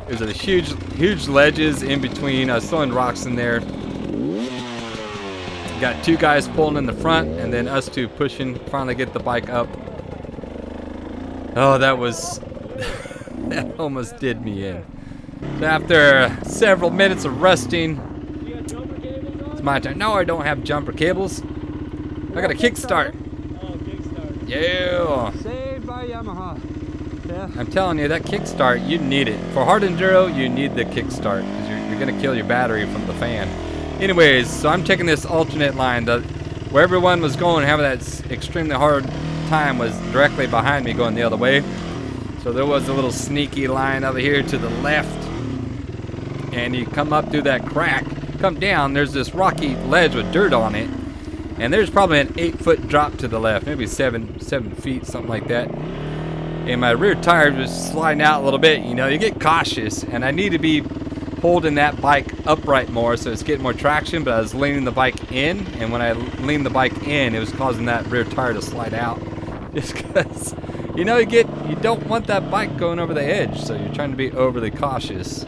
There's a huge ledges in between. I was throwing rocks in there. Got 2 guys pulling in the front, and then us 2 pushing. Finally get the bike up. Oh, that was that almost did me in. So after several minutes of resting, it's my turn. No, I don't have jumper cables. I got a kickstart. Oh, kickstart. Yeah. Saved by Yamaha. Yeah. I'm telling you, that kickstart, you need it. For hard enduro, you need the kickstart because you're gonna kill your battery from the fan. Anyways, so I'm taking this alternate line. Where everyone was going, having that extremely hard time, was directly behind me going the other way. So there was a little sneaky line over here to the left, and you come up through that crack, come down, there's this rocky ledge with dirt on it, and there's probably an 8-foot drop to the left, maybe 7 feet, something like that. And my rear tire was sliding out a little bit. You know, you get cautious, and I need to be holding that bike upright more so it's getting more traction, but I was leaning the bike in, and when I leaned the bike in, it was causing that rear tire to slide out. Just because, you know, you don't want that bike going over the edge, so you're trying to be overly cautious.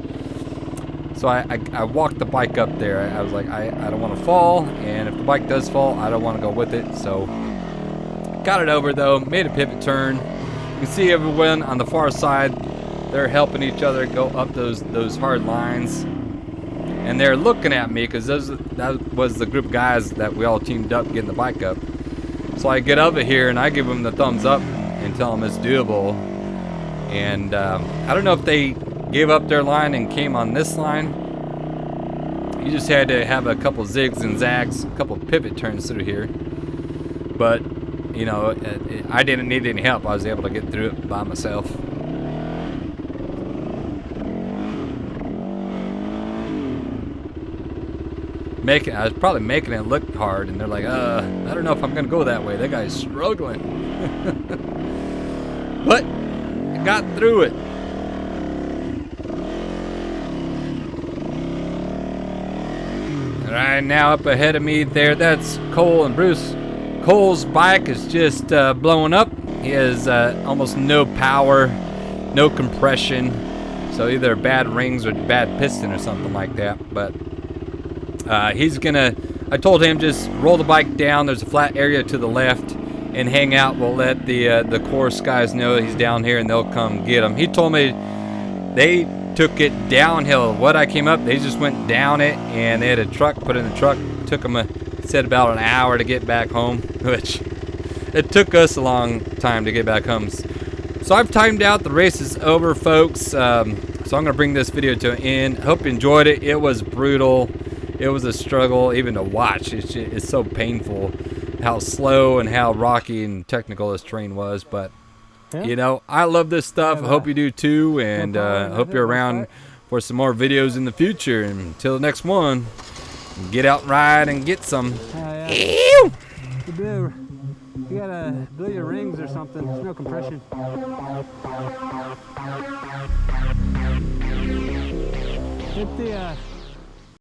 So I walked the bike up there. I was like, I don't want to fall, and if the bike does fall, I don't want to go with it. So got it over though, made a pivot turn. You can see everyone on the far side, they're helping each other go up those hard lines, and they're looking at me because that was the group of guys that we all teamed up getting the bike up. So I get over here and I give them the thumbs up and tell them it's doable. And I don't know if they gave up their line and came on this line. You just had to have a couple zigs and zags, a couple pivot turns through here. But you know, I didn't need any help. I was able to get through it by myself. I was probably making it look hard, and they're like, I don't know if I'm gonna go that way. That guy's struggling. But I got through it. All right, now up ahead of me there, that's Cole and Bruce. Cole's bike is just blowing up. He has almost no power, no compression, so either bad rings or bad piston or something like that. But he's gonna, I told him just roll the bike down, there's a flat area to the left, and hang out. We'll let the course guys know he's down here and they'll come get him. He told me they took it downhill. What I came up, they just went down it, and they had a truck put in the truck. Took them said about an hour to get back home, which it took us a long time to get back home. So I've timed out. The race is over, folks. So I'm gonna bring this video to an end. Hope you enjoyed it. It was brutal. It was a struggle even to watch. It's so painful how slow and how rocky and technical this terrain was. But you know, I love this stuff. I hope you do too, and hope you're around for some more videos in the future. And until the next one, get out and ride and get some. You gotta blow your rings or something. There's no compression. Hit the